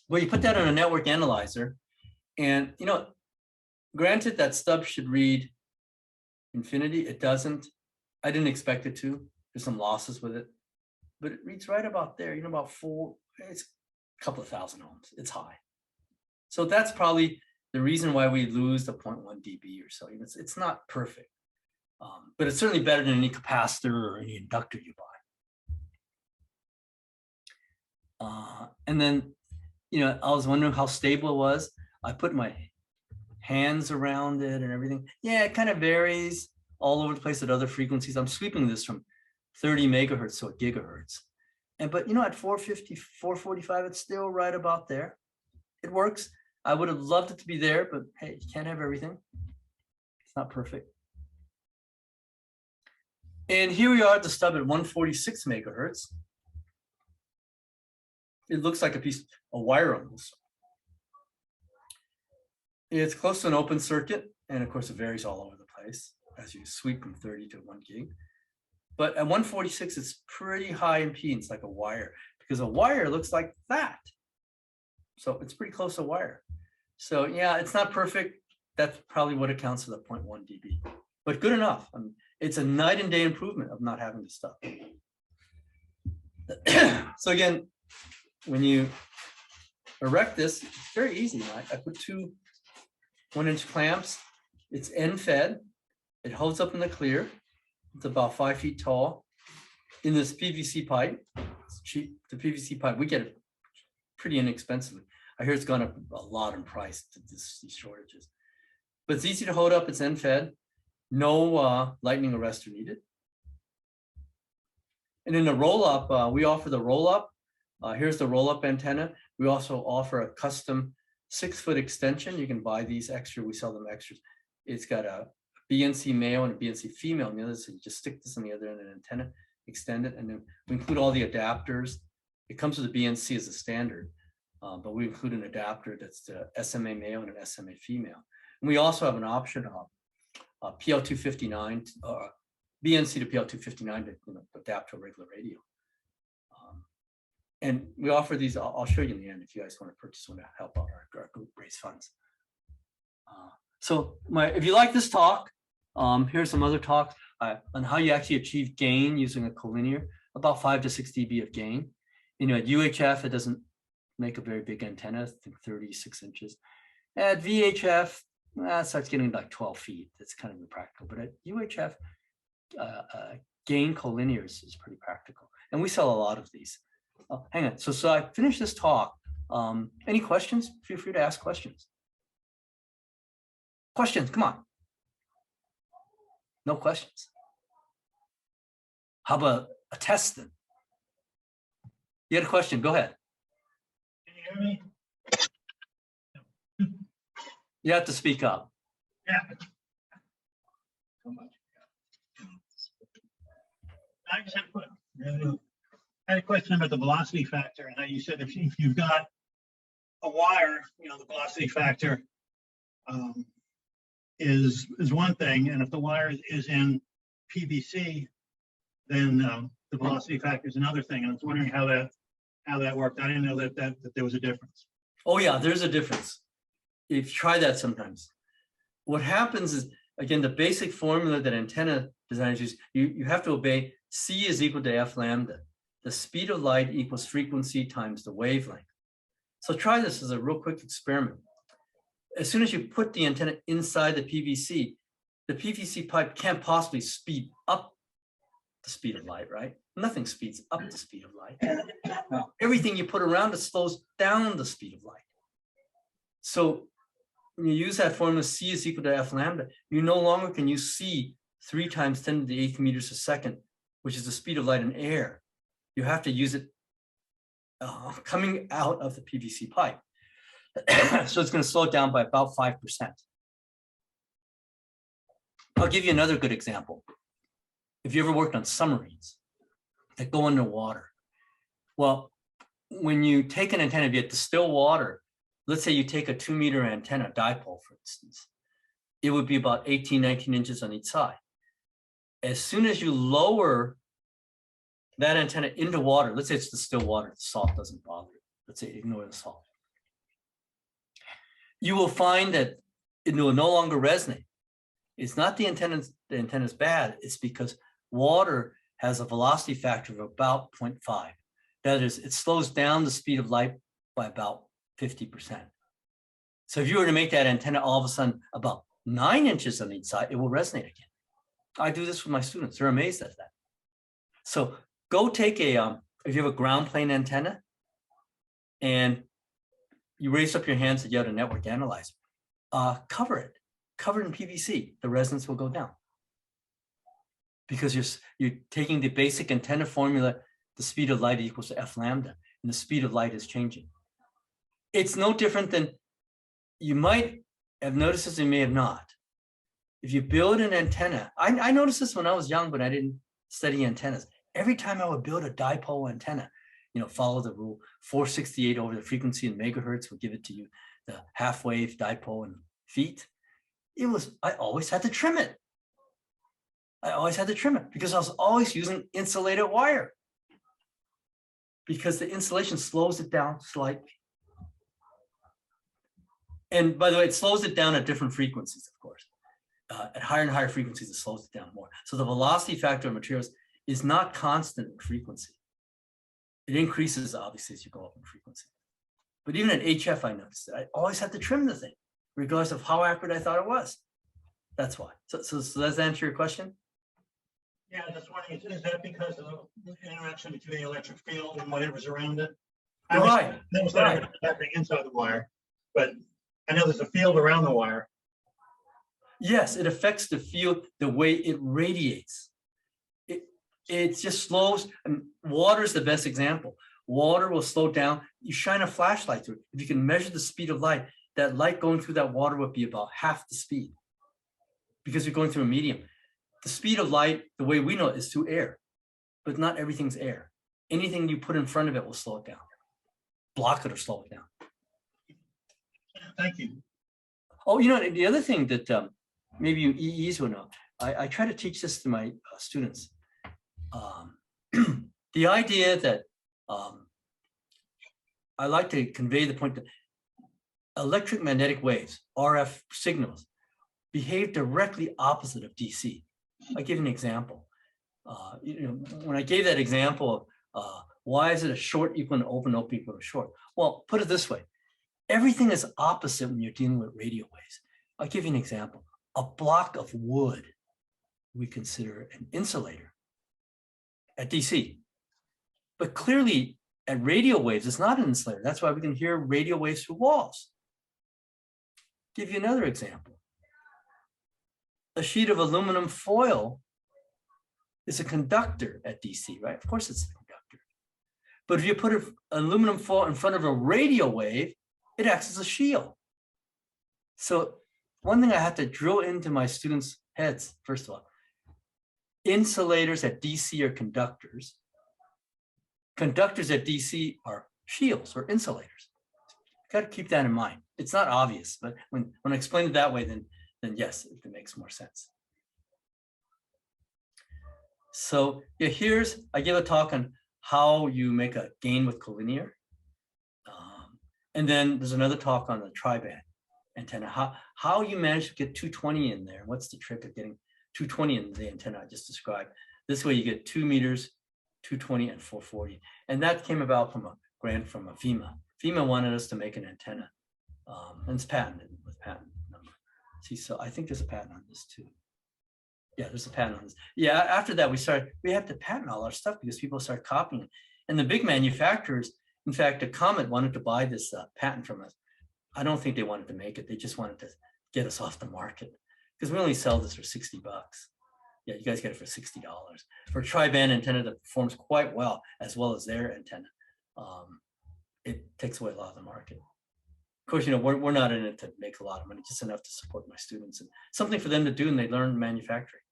Well, you put that on a network analyzer, and you know, granted that stub should read infinity. It doesn't. I didn't expect it to. There's some losses with it, but it reads right about there. You know, about 4. It's a couple of thousand ohms. It's high. So that's probably the reason why we lose the 0.1 dB or so. It's not perfect, but it's certainly better than any capacitor or any inductor you buy. And then, you know, I was wondering how stable it was. I put my hands around it and everything. Yeah, it kind of varies all over the place at other frequencies. I'm sweeping this from 30 megahertz to a gigahertz. But you know, at 450, 445, it's still right about there. It works. I would have loved it to be there, but hey, you can't have everything. It's not perfect. And here we are at the stub at 146 megahertz. It looks like a wire almost. It's close to an open circuit, and of course it varies all over the place as you sweep from 30 to 1 gig. But at 146, it's pretty high impedance, like a wire, because a wire looks like that. So it's pretty close to wire. So yeah, it's not perfect. That's probably what accounts for the 0.1 dB, but good enough. I mean, it's a night and day improvement of not having this stuff. So again, when you erect this, it's very easy. I put 2 1-inch clamps. It's end fed. It holds up in the clear. It's about 5 feet tall. In this PVC pipe, it's cheap. The PVC pipe, we get it pretty inexpensively. I hear it's gone up a lot in price to these shortages. But it's easy to hold up. It's end fed. No lightning arrestor needed. And in the roll up, we offer the roll up. Here's the roll up antenna. We also offer a custom 6-foot extension. You can buy these extra. We sell them extras. It's got a BNC male and a BNC female on the other, so you just stick this on the other end of the antenna, extend it, and then we include all the adapters. It comes with a BNC as a standard, but we include an adapter that's the SMA male and an SMA female. And we also have an option of PL259, BNC to PL259 to adapt to a regular radio. And we offer these. I'll show you in the end if you guys want to purchase one to help out our group raise funds. So if you like this talk, here's some other talks on how you actually achieve gain using a collinear, about 5 to 6 dB of gain. You know, at UHF, it doesn't make a very big antenna, I think 36 inches. At VHF, it starts getting like 12 feet. That's kind of impractical. But at UHF, gain collinears is pretty practical. And we sell a lot of these. Hang on. So I finished this talk. Any questions? Feel free to ask questions. Questions, come on. No questions. How about a test then? You had a question, go ahead. Can you hear me? You have to speak up. Yeah. So much. I just had a question about the velocity factor, and how you said if you've got a wire, you know, the velocity factor is one thing, and if the wire is in PVC, then the velocity factor is another thing. And I was wondering how that worked. I didn't know that there was a difference. Oh yeah, there's a difference. If you try that sometimes. What happens is, again, the basic formula that antenna designers use, you have to obey C is equal to F lambda. The speed of light equals frequency times the wavelength. So try this as a real quick experiment. As soon as you put the antenna inside the PVC pipe can't possibly speed up the speed of light, right? Nothing speeds up the speed of light. Everything you put around it slows down the speed of light. So when you use that formula, C is equal to F lambda, you no longer can use C 3 times 10 to the 8th meters a second, which is the speed of light in air. You have to use it coming out of the PVC pipe. So it's going to slow it down by about 5%. I'll give you another good example. If you ever worked on submarines that go underwater, well, when you take an antenna, if you have to still water, let's say you take a 2-meter antenna, dipole, for instance, it would be about 18, 19 inches on each side. As soon as you lower that antenna into water, let's say it's the still water, the salt doesn't bother it. Let's say ignore the salt. You will find that it will no longer resonate. It's not the antenna's bad, it's because water has a velocity factor of about 0.5. That is, it slows down the speed of light by about 50%. So if you were to make that antenna all of a sudden about 9 inches on each side, it will resonate again. I do this with my students. They're amazed at that. So go take a, if you have a ground plane antenna and you raise up your hands and you have a network analyzer, cover it in PVC, the resonance will go down. Because you're taking the basic antenna formula, the speed of light equals to F lambda, and the speed of light is changing. It's no different than, you might have noticed this, you may have not. If you build an antenna, I noticed this when I was young, but I didn't study antennas. Every time I would build a dipole antenna, you know, follow the rule, 468 over the frequency in megahertz will give it to you the half wave dipole in feet. I always had to trim it. I always had to trim it because I was always using insulated wire, because the insulation slows it down slightly. And by the way, it slows it down at different frequencies, of course. At higher and higher frequencies, it slows it down more. So the velocity factor of materials is not constant in frequency. It increases, obviously, as you go up in frequency. But even at HF, I noticed that I always had to trim the thing, regardless of how accurate I thought it was. That's why. So does that answer your question? Yeah, I was wondering, is that because of the interaction between the electric field and whatever's around it? Right. That was happening inside the wire, but I know there's a field around the wire. Yes, it affects the field, the way it radiates. It just slows, and water is the best example. Water will slow down. You shine a flashlight through it. If you can measure the speed of light, that light going through that water would be about half the speed, because you're going through a medium. The speed of light, the way we know it, is through air, but not everything's air. Anything you put in front of it will slow it down. Block it or slow it down. Thank you. Oh, you know, the other thing that maybe you EEs will know, I try to teach this to my students. The idea that I like to convey the point that electromagnetic waves, RF signals, behave directly opposite of DC. I'll give you an example. You know, when I gave that example of why is it a short equal to open equal to short? Well, put it this way. Everything is opposite when you're dealing with radio waves. I'll give you an example. A block of wood, we consider an insulator at DC. But clearly at radio waves, it's not an insulator. That's why we can hear radio waves through walls. Give you another example. a sheet of aluminum foil is a conductor at DC, right? Of course it's a conductor. But if you put an aluminum foil in front of a radio wave, it acts as a shield. So one thing I have to drill into my students' heads, first of all, insulators at DC are conductors. Conductors at DC are shields or insulators. Got to keep that in mind. It's not obvious, but when I explain it that way, then yes, it makes more sense. So yeah, I give a talk on how you make a gain with collinear. And then there's another talk on the triband antenna, how you manage to get 220 in there. What's the trick of getting 220 in the antenna I just described? This way you get 2 meters, 220 and 440. And that came about from a grant from a FEMA. FEMA wanted us to make an antenna. And it's patented with patent number. See, so I think there's a patent on this too. Yeah, there's a patent on this. Yeah, after that we had to patent all our stuff because people started copying it. And the big manufacturers, in fact, a Comet wanted to buy this patent from us. I don't think they wanted to make it. They just wanted to get us off the market because we only sell this for 60 bucks. Yeah, you guys get it for $60 for a triband antenna that performs quite well as their antenna. It takes away a lot of the market. Of course, we're not in it to make a lot of money, just enough to support my students and something for them to do, and they learn manufacturing.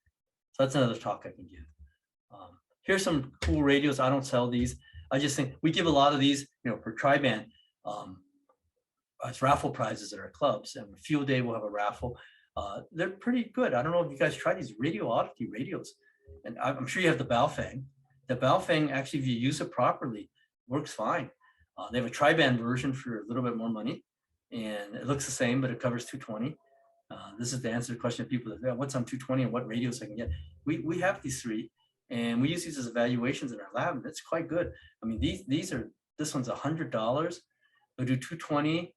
So that's another talk I can give. Here's some cool radios. I don't sell these. I just think we give a lot of these, for triband. As raffle prizes at our clubs, and field day we'll have a raffle. They're pretty good. I don't know if you guys try these radio oddity radios, and I'm sure you have the Baofeng. The Baofeng, actually, if you use it properly, works fine. They have a triband version for a little bit more money, and it looks the same, but it covers 220. This is to answer the question of people that, what's on 220 and what radios I can get. We have these three, and we use these as evaluations in our lab, and it's quite good. I mean, this one's $100. They'll do 220,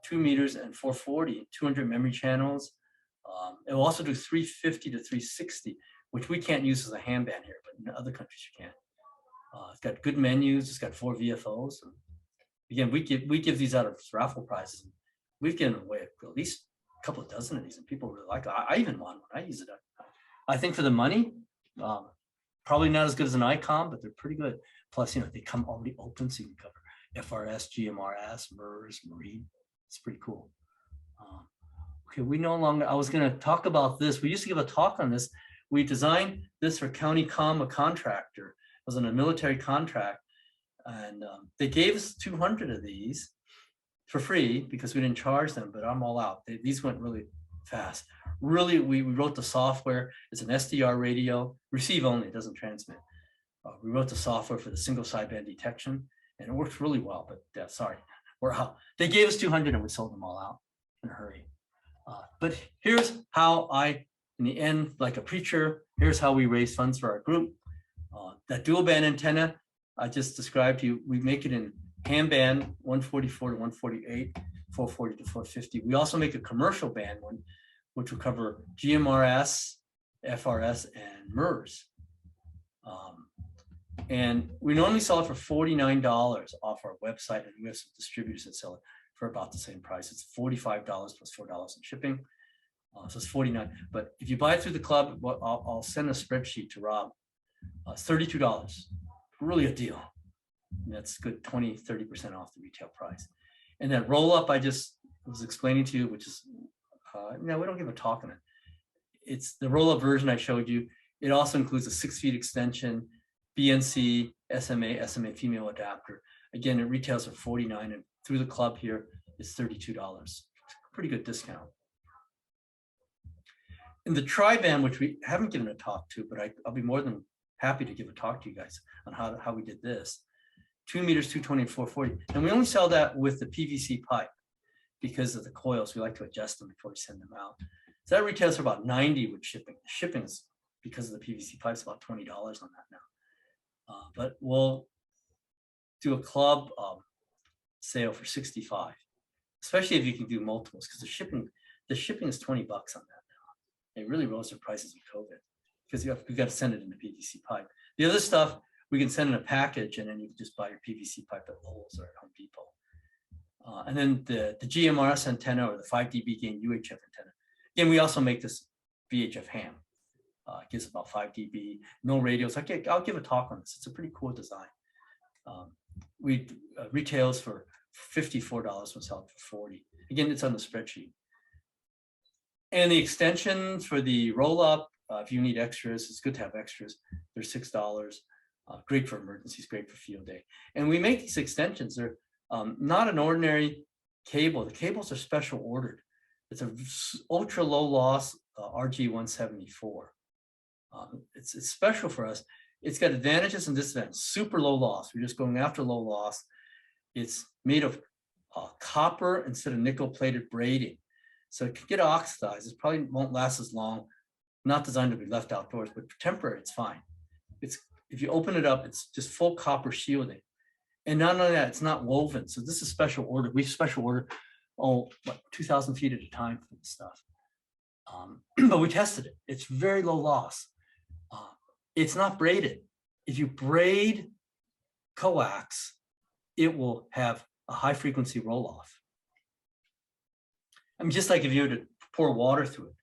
2 meters and 440, 200 memory channels. It will also do 350 to 360, which we can't use as a handband here, but in other countries you can. It's got good menus. It's got 4 VFOs. And again, we give these out as raffle prizes. We've given away at least a couple of dozen of these, and people really like it. I even want one. I use it. I think for the money, probably not as good as an ICOM, but they're pretty good. Plus, they come already open, so you can cover FRS, GMRS, MERS, Marine. It's pretty cool. Okay, I was going to talk about this. We used to give a talk on this. We designed this for County Com, a contractor. It was on a military contract. And they gave us 200 of these for free because we didn't charge them, but I'm all out. These went really fast. Really, we wrote the software. It's an SDR radio, receive only, it doesn't transmit. We wrote the software for the single sideband detection, and it works really well, but sorry, we're out. They gave us 200 and we sold them all out in a hurry. But here's how in the end, like a preacher, here's how we raise funds for our group. That dual band antenna I just described to you, we make it in handband 144 to 148, 440 to 450. We also make a commercial band one, which will cover GMRS, FRS, and MERS. And we normally sell it for $49 off our website, and we have some distributors that sell it for about the same price. It's $45 plus $4 in shipping. So it's $49. But if you buy it through the club, I'll send a spreadsheet to Rob. It's $32. Really a deal. And that's good, 20–30% off the retail price. And that roll up I just was explaining to you, which is, no, we don't give a talk on it. It's the roll up version I showed you. It also includes a 6 feet extension, BNC, SMA female adapter. Again, it retails for $49, and through the club here, it's $32. Pretty good discount. In the triband, which we haven't given a talk to, but I'll be more than happy to give a talk to you guys on how we did this. 2 meters, 220, and 440. And we only sell that with the PVC pipe because of the coils. We like to adjust them before we send them out. So that retails for about $90 with shipping. Shipping is, because of the PVC pipes, about $20 on that now. But we'll do a club sale for $65, especially if you can do multiples, because the shipping is $20 on that now. It really rose their prices in COVID because you got to send it in the PVC pipe. The other stuff we can send in a package, and then you can just buy your PVC pipe at Lowe's or at Home Depot. And then the GMRS antenna or the 5 dB gain UHF antenna. Again, we also make this VHF ham. It gives about 5 dB, no radios. I'll give a talk on this. It's a pretty cool design. We retails for $54, was held for $40. Again, it's on the spreadsheet. And the extension for the roll up, if you need extras, it's good to have extras. They're $6. Great for emergencies, great for field day. And we make these extensions. They're not an ordinary cable. The cables are special ordered. It's a ultra low loss RG174. It's special for us. It's got advantages and disadvantages. Super low loss. We're just going after low loss. It's made of copper instead of nickel plated braiding. So it could get oxidized. It probably won't last as long. Not designed to be left outdoors, but for temporary, it's fine. If you open it up, it's just full copper shielding. And not only that, it's not woven. So this is special order. We special order, 2,000 feet at a time for this stuff. But we tested it. It's very low loss. It's not braided. If you braid coax, it will have a high frequency roll off. I mean, just like if you were to pour water through it.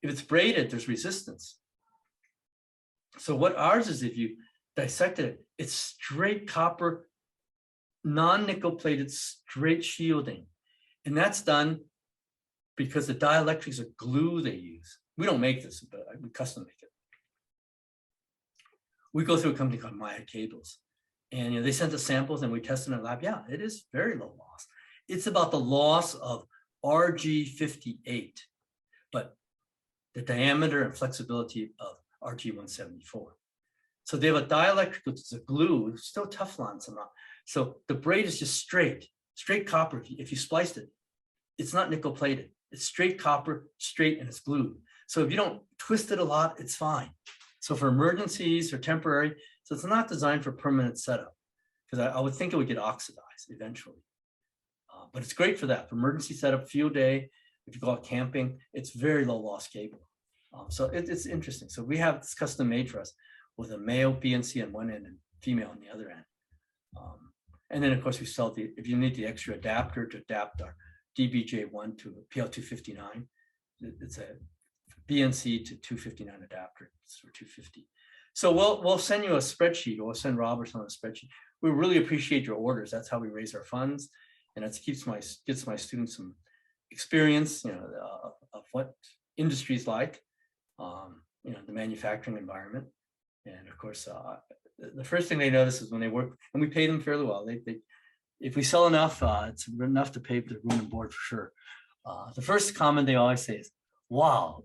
If it's braided, there's resistance. So what ours is, if you dissected it, it's straight copper, non-nickel plated, straight shielding. And that's done because the dielectrics are glue they use. We don't make this, but we custom make it. We go through a company called Maya Cables. And they sent us samples and we tested in our lab. Yeah, it is very low loss. It's about the loss of RG58, but the diameter and flexibility of RG174. So they have a dielectric, which is a glue, it's still Teflon somehow. So the braid is just straight copper. If you spliced it, it's not nickel plated. It's straight copper, straight, and it's glued. So if you don't twist it a lot, it's fine. So for emergencies or temporary, so it's not designed for permanent setup, because I would think it would get oxidized eventually. But it's great for that, for emergency setup, field day, if you go out camping, it's very low loss cable. So it's interesting. So we have this custom made for us with a male BNC on one end and female on the other end. And then of course we sell if you need the extra adapter to adapt our DBJ-1 to a PL259, it's a BNC to 259 adapter. It's for 250. So we'll send you a spreadsheet, or we'll send Robert on a spreadsheet. We really appreciate your orders. That's how we raise our funds, and that gets my students some experience, of what industry's like, the manufacturing environment. And of course, the first thing they notice is when they work, and we pay them fairly well. If we sell enough, it's enough to pay for the room and board for sure. The first comment they always say is, "Wow,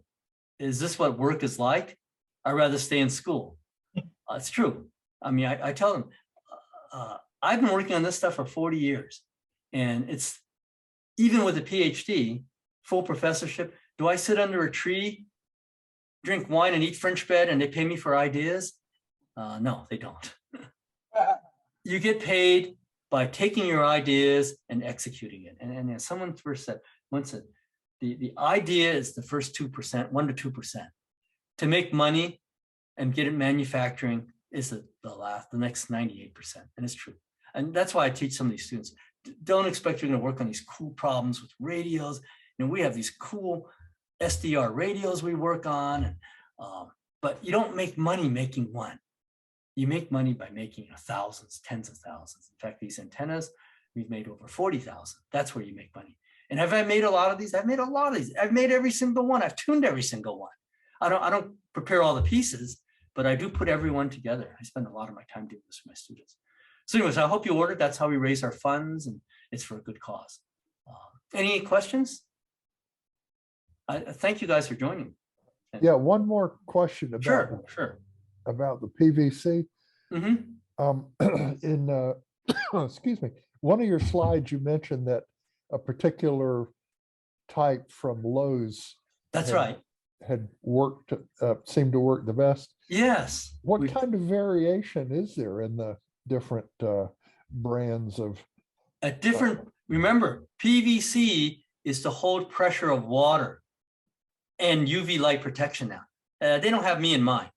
is this what work is like? I'd rather stay in school." It's true. I mean, I tell them, I've been working on this stuff for 40 years, and it's even with a PhD, full professorship. Do I sit under a tree, drink wine, and eat French bread, and they pay me for ideas? No, they don't. You get paid by taking your ideas and executing it. And as someone once said, the idea is the first 2%, 1 to 2%. To make money and get it manufacturing is the next 98%. And it's true. And that's why I teach some of these students. Don't expect you're going to work on these cool problems with radios. We have these cool SDR radios we work on, but you don't make money making one. You make money by making thousands, tens of thousands. In fact, these antennas, we've made over 40,000. That's where you make money. And have I made a lot of these? I've made a lot of these. I've made every single one. I've tuned every single one. I don't prepare all the pieces, but I do put everyone together. I spend a lot of my time doing this for my students. So anyways, I hope you ordered. That's how we raise our funds, and it's for a good cause. Any questions? I thank you guys for joining. Yeah, one more question about Sure. About the PVC. Mm-hmm. Excuse me, one of your slides you mentioned that a particular type from Lowe's That's right. had worked, seemed to work the best. Yes. What kind of variation is there in the different brands of? Remember, PVC is to hold pressure of water and UV light protection now. They don't have me in mind.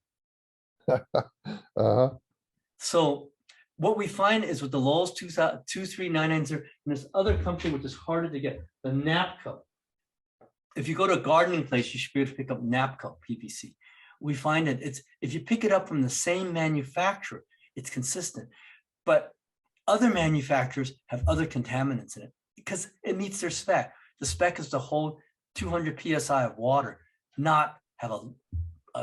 So what we find is with the Lowe's 23990, and this other company which is harder to get, the NAPCO. if you go to a gardening place, you should be able to pick up NAPCO PVC. We find that if you pick it up from the same manufacturer, it's consistent. But other manufacturers have other contaminants in it because it meets their spec. The spec is to hold 200 psi of water, not have a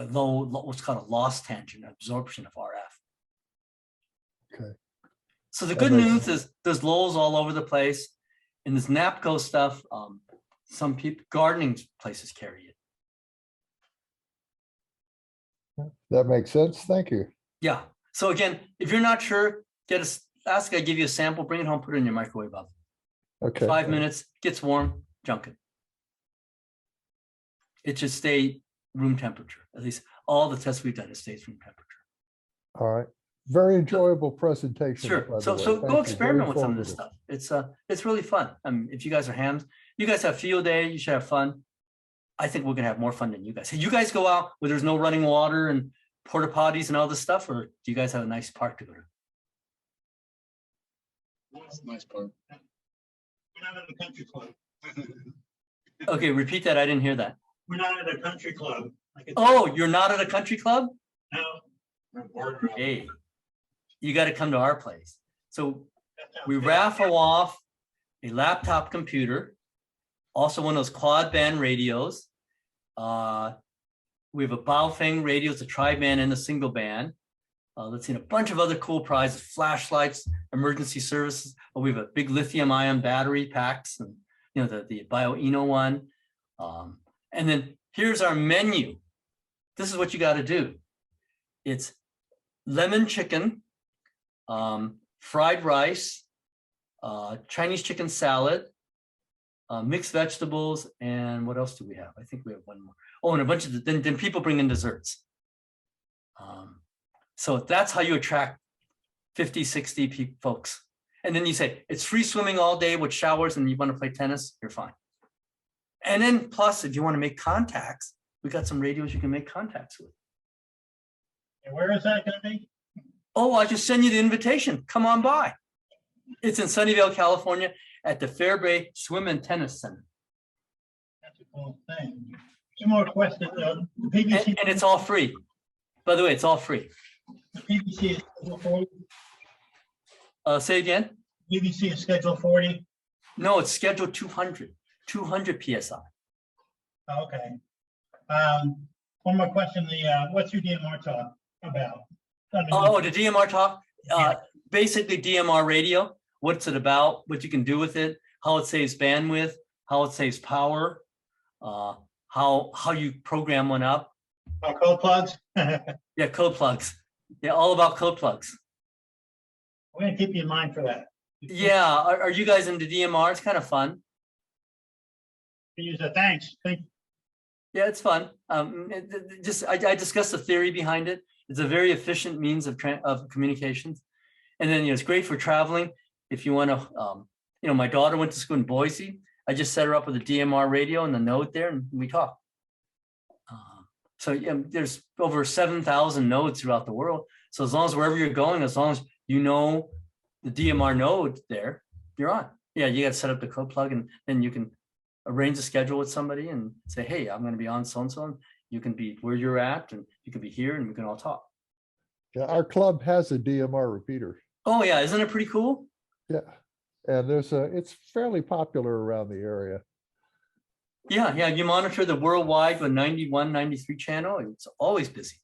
low, what's called a loss tangent absorption of RF. Okay. So the good news is there's Lowell's all over the place, and this NAPCO stuff, some people, gardening places carry it. That makes sense. Thank you. Yeah. So again, if you're not sure, ask I give you a sample, bring it home, put it in your microwave oven. Okay. 5 minutes, gets warm, junk it. It should stay room temperature. At least all the tests we've done, it stays room temperature. All right. Very enjoyable presentation. Sure. by the So way. so Thank go you. experiment Very with some of this informative. stuff. It's really fun. If you guys are hams, you guys have field day, you should have fun. I think we're gonna have more fun than you guys. Hey, you guys go out where there's no running water and porta potties and all this stuff, or do you guys have a nice park to go to? That's the nice part. We're not at a country club. Okay, repeat that. I didn't hear that. We're not at a country club. Like it's- Oh, you're not at a country club? No. We're boardroom. Hey, you got to come to our place. So That sounds we good. raffle off a laptop computer, also one of those quad band radios. We have a Baofeng radio, it's a tri-band and a single band. Let's see, a bunch of other cool prizes, flashlights, emergency services. We have a big lithium ion battery packs, and the BioEno one. And then here's our menu. This is what you got to do. It's lemon chicken, fried rice, Chinese chicken salad, mixed vegetables, and what else do we have? I think we have one more. Oh, and a bunch of then people bring in desserts. So that's how you attract 50, 60 folks. And then you say, it's free swimming all day with showers and you want to play tennis, you're fine. And then plus, if you want to make contacts, we got some radios you can make contacts with. And where is that going to be? Oh, I just send you the invitation. Come on by. It's in Sunnyvale, California at the Fairbrae Swim and Tennis Center. That's a cool thing. Two more questions. The PVC, And it's all free. By the way, it's all free. the PVC is schedule 40. Say again? PVC is schedule 40. No, it's scheduled 200 PSI. Okay. One more question. What's your DMR talk about? I mean, Oh, the DMR talk, Yeah. basically DMR radio, what's it about, what you can do with it, how it saves bandwidth, how it saves power, how you program one up. code plugs. Yeah, code plugs. Yeah, all about code plugs. We're gonna keep you in mind for that. Yeah, are you guys into DMR? It's kind of fun. Use that. Thanks. Thank you. Yeah, it's fun. I discussed the theory behind it. It's a very efficient means of communications, and then it's great for traveling. If you want to, my daughter went to school in Boise. I just set her up with a DMR radio and the node there, and we talk. So yeah, there's over 7,000 nodes throughout the world. So as long as wherever you're going, as long as you know the DMR node there, you're on. Yeah, you got to set up the code plug, and then you can arrange a schedule with somebody and say, hey, I'm going to be on so-and-so, and you can be where you're at, and you can be here, and we can all talk. Yeah, our club has a DMR repeater. Oh yeah, isn't it pretty cool? Yeah. And it's fairly popular around the area. Yeah, you monitor the worldwide with 91, 93 channel. It's always busy.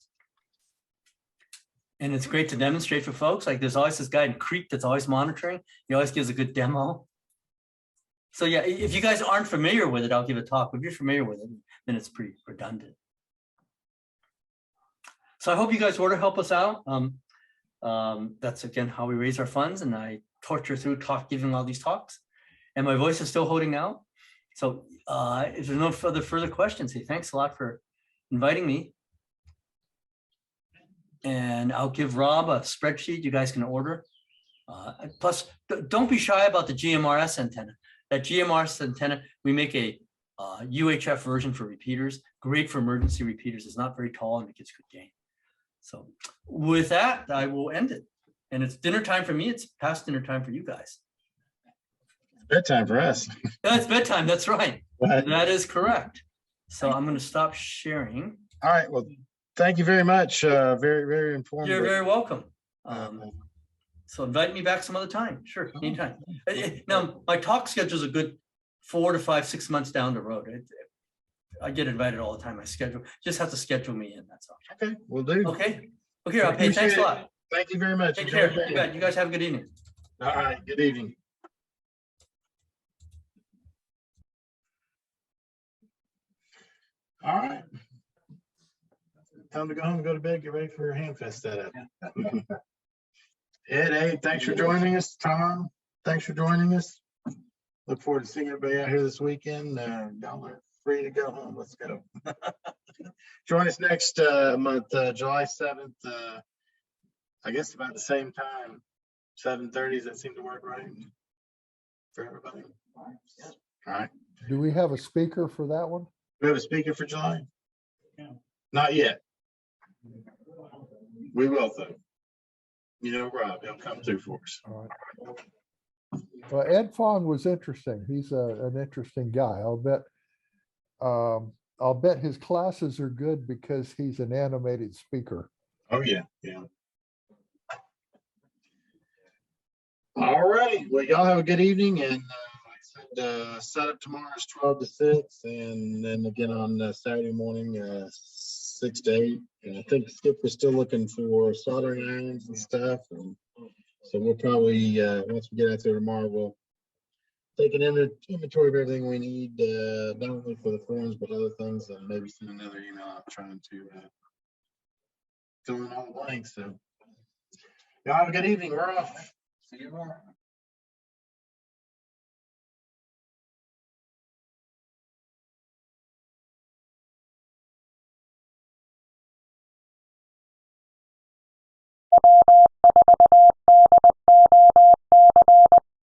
And it's great to demonstrate for folks. Like there's always this guy in Crete that's always monitoring. He always gives a good demo. So yeah, if you guys aren't familiar with it, I'll give a talk. If you're familiar with it, then it's pretty redundant. So I hope you guys want to help us out. That's again how we raise our funds, and I torture through giving all these talks. And my voice is still holding out. So if there's no further questions, hey, thanks a lot for inviting me. And I'll give Rob a spreadsheet you guys can order. Plus, don't be shy about the GMRS antenna. That GMRS antenna, we make a UHF version for repeaters, great for emergency repeaters. It's not very tall and it gets good gain. So with that, I will end it. And it's dinner time for me. It's past dinner time for you guys. Bedtime for us. That's bedtime. That's right. But, That is correct. So I'm going to stop sharing. all right. Well, thank you very much. Very, very informative. You're very welcome. Um, So invite me back some other time. Sure, anytime. Now, my talk schedule is a good 4 to 5, 6 months down the road. I get invited all the time. I schedule, just have to schedule me in, that's all. Okay, we'll do. Okay, okay, I'll pay. Thanks a lot. Thank you very much. Take Enjoy care. your You day. bet. You guys have a good evening. All right, good evening. All right. Time to go home and go to bed, get ready for your Hamfest setup. Ed, hey, thanks for joining us. Tom, thanks for joining us. Look forward to seeing everybody out here this weekend. Y'all are free to go home. Let's go. Join us next month, July 7th. I guess about the same time, 7:30. Does that seem to work right for everybody? All right. Do we have a speaker for that one? We have a speaker for July? Yeah. Not yet. We will though. You know, Rob, he'll come through for us. All right. Well, Ed Fong was interesting. He's an interesting guy. I'll bet his classes are good because he's an animated speaker. Oh yeah, yeah. All righty. Well, y'all have a good evening, and like I said, setup tomorrow is 12 to 6, and then again on Saturday morning, 6 to 8. And I think Skip was still looking for soldering irons and stuff, and so we'll probably once we get out there tomorrow, we'll take an inventory of everything we need, not only for the forms but other things, and maybe send another email out trying to fill in all the blanks. So y'all have a good evening. We're off. See you tomorrow.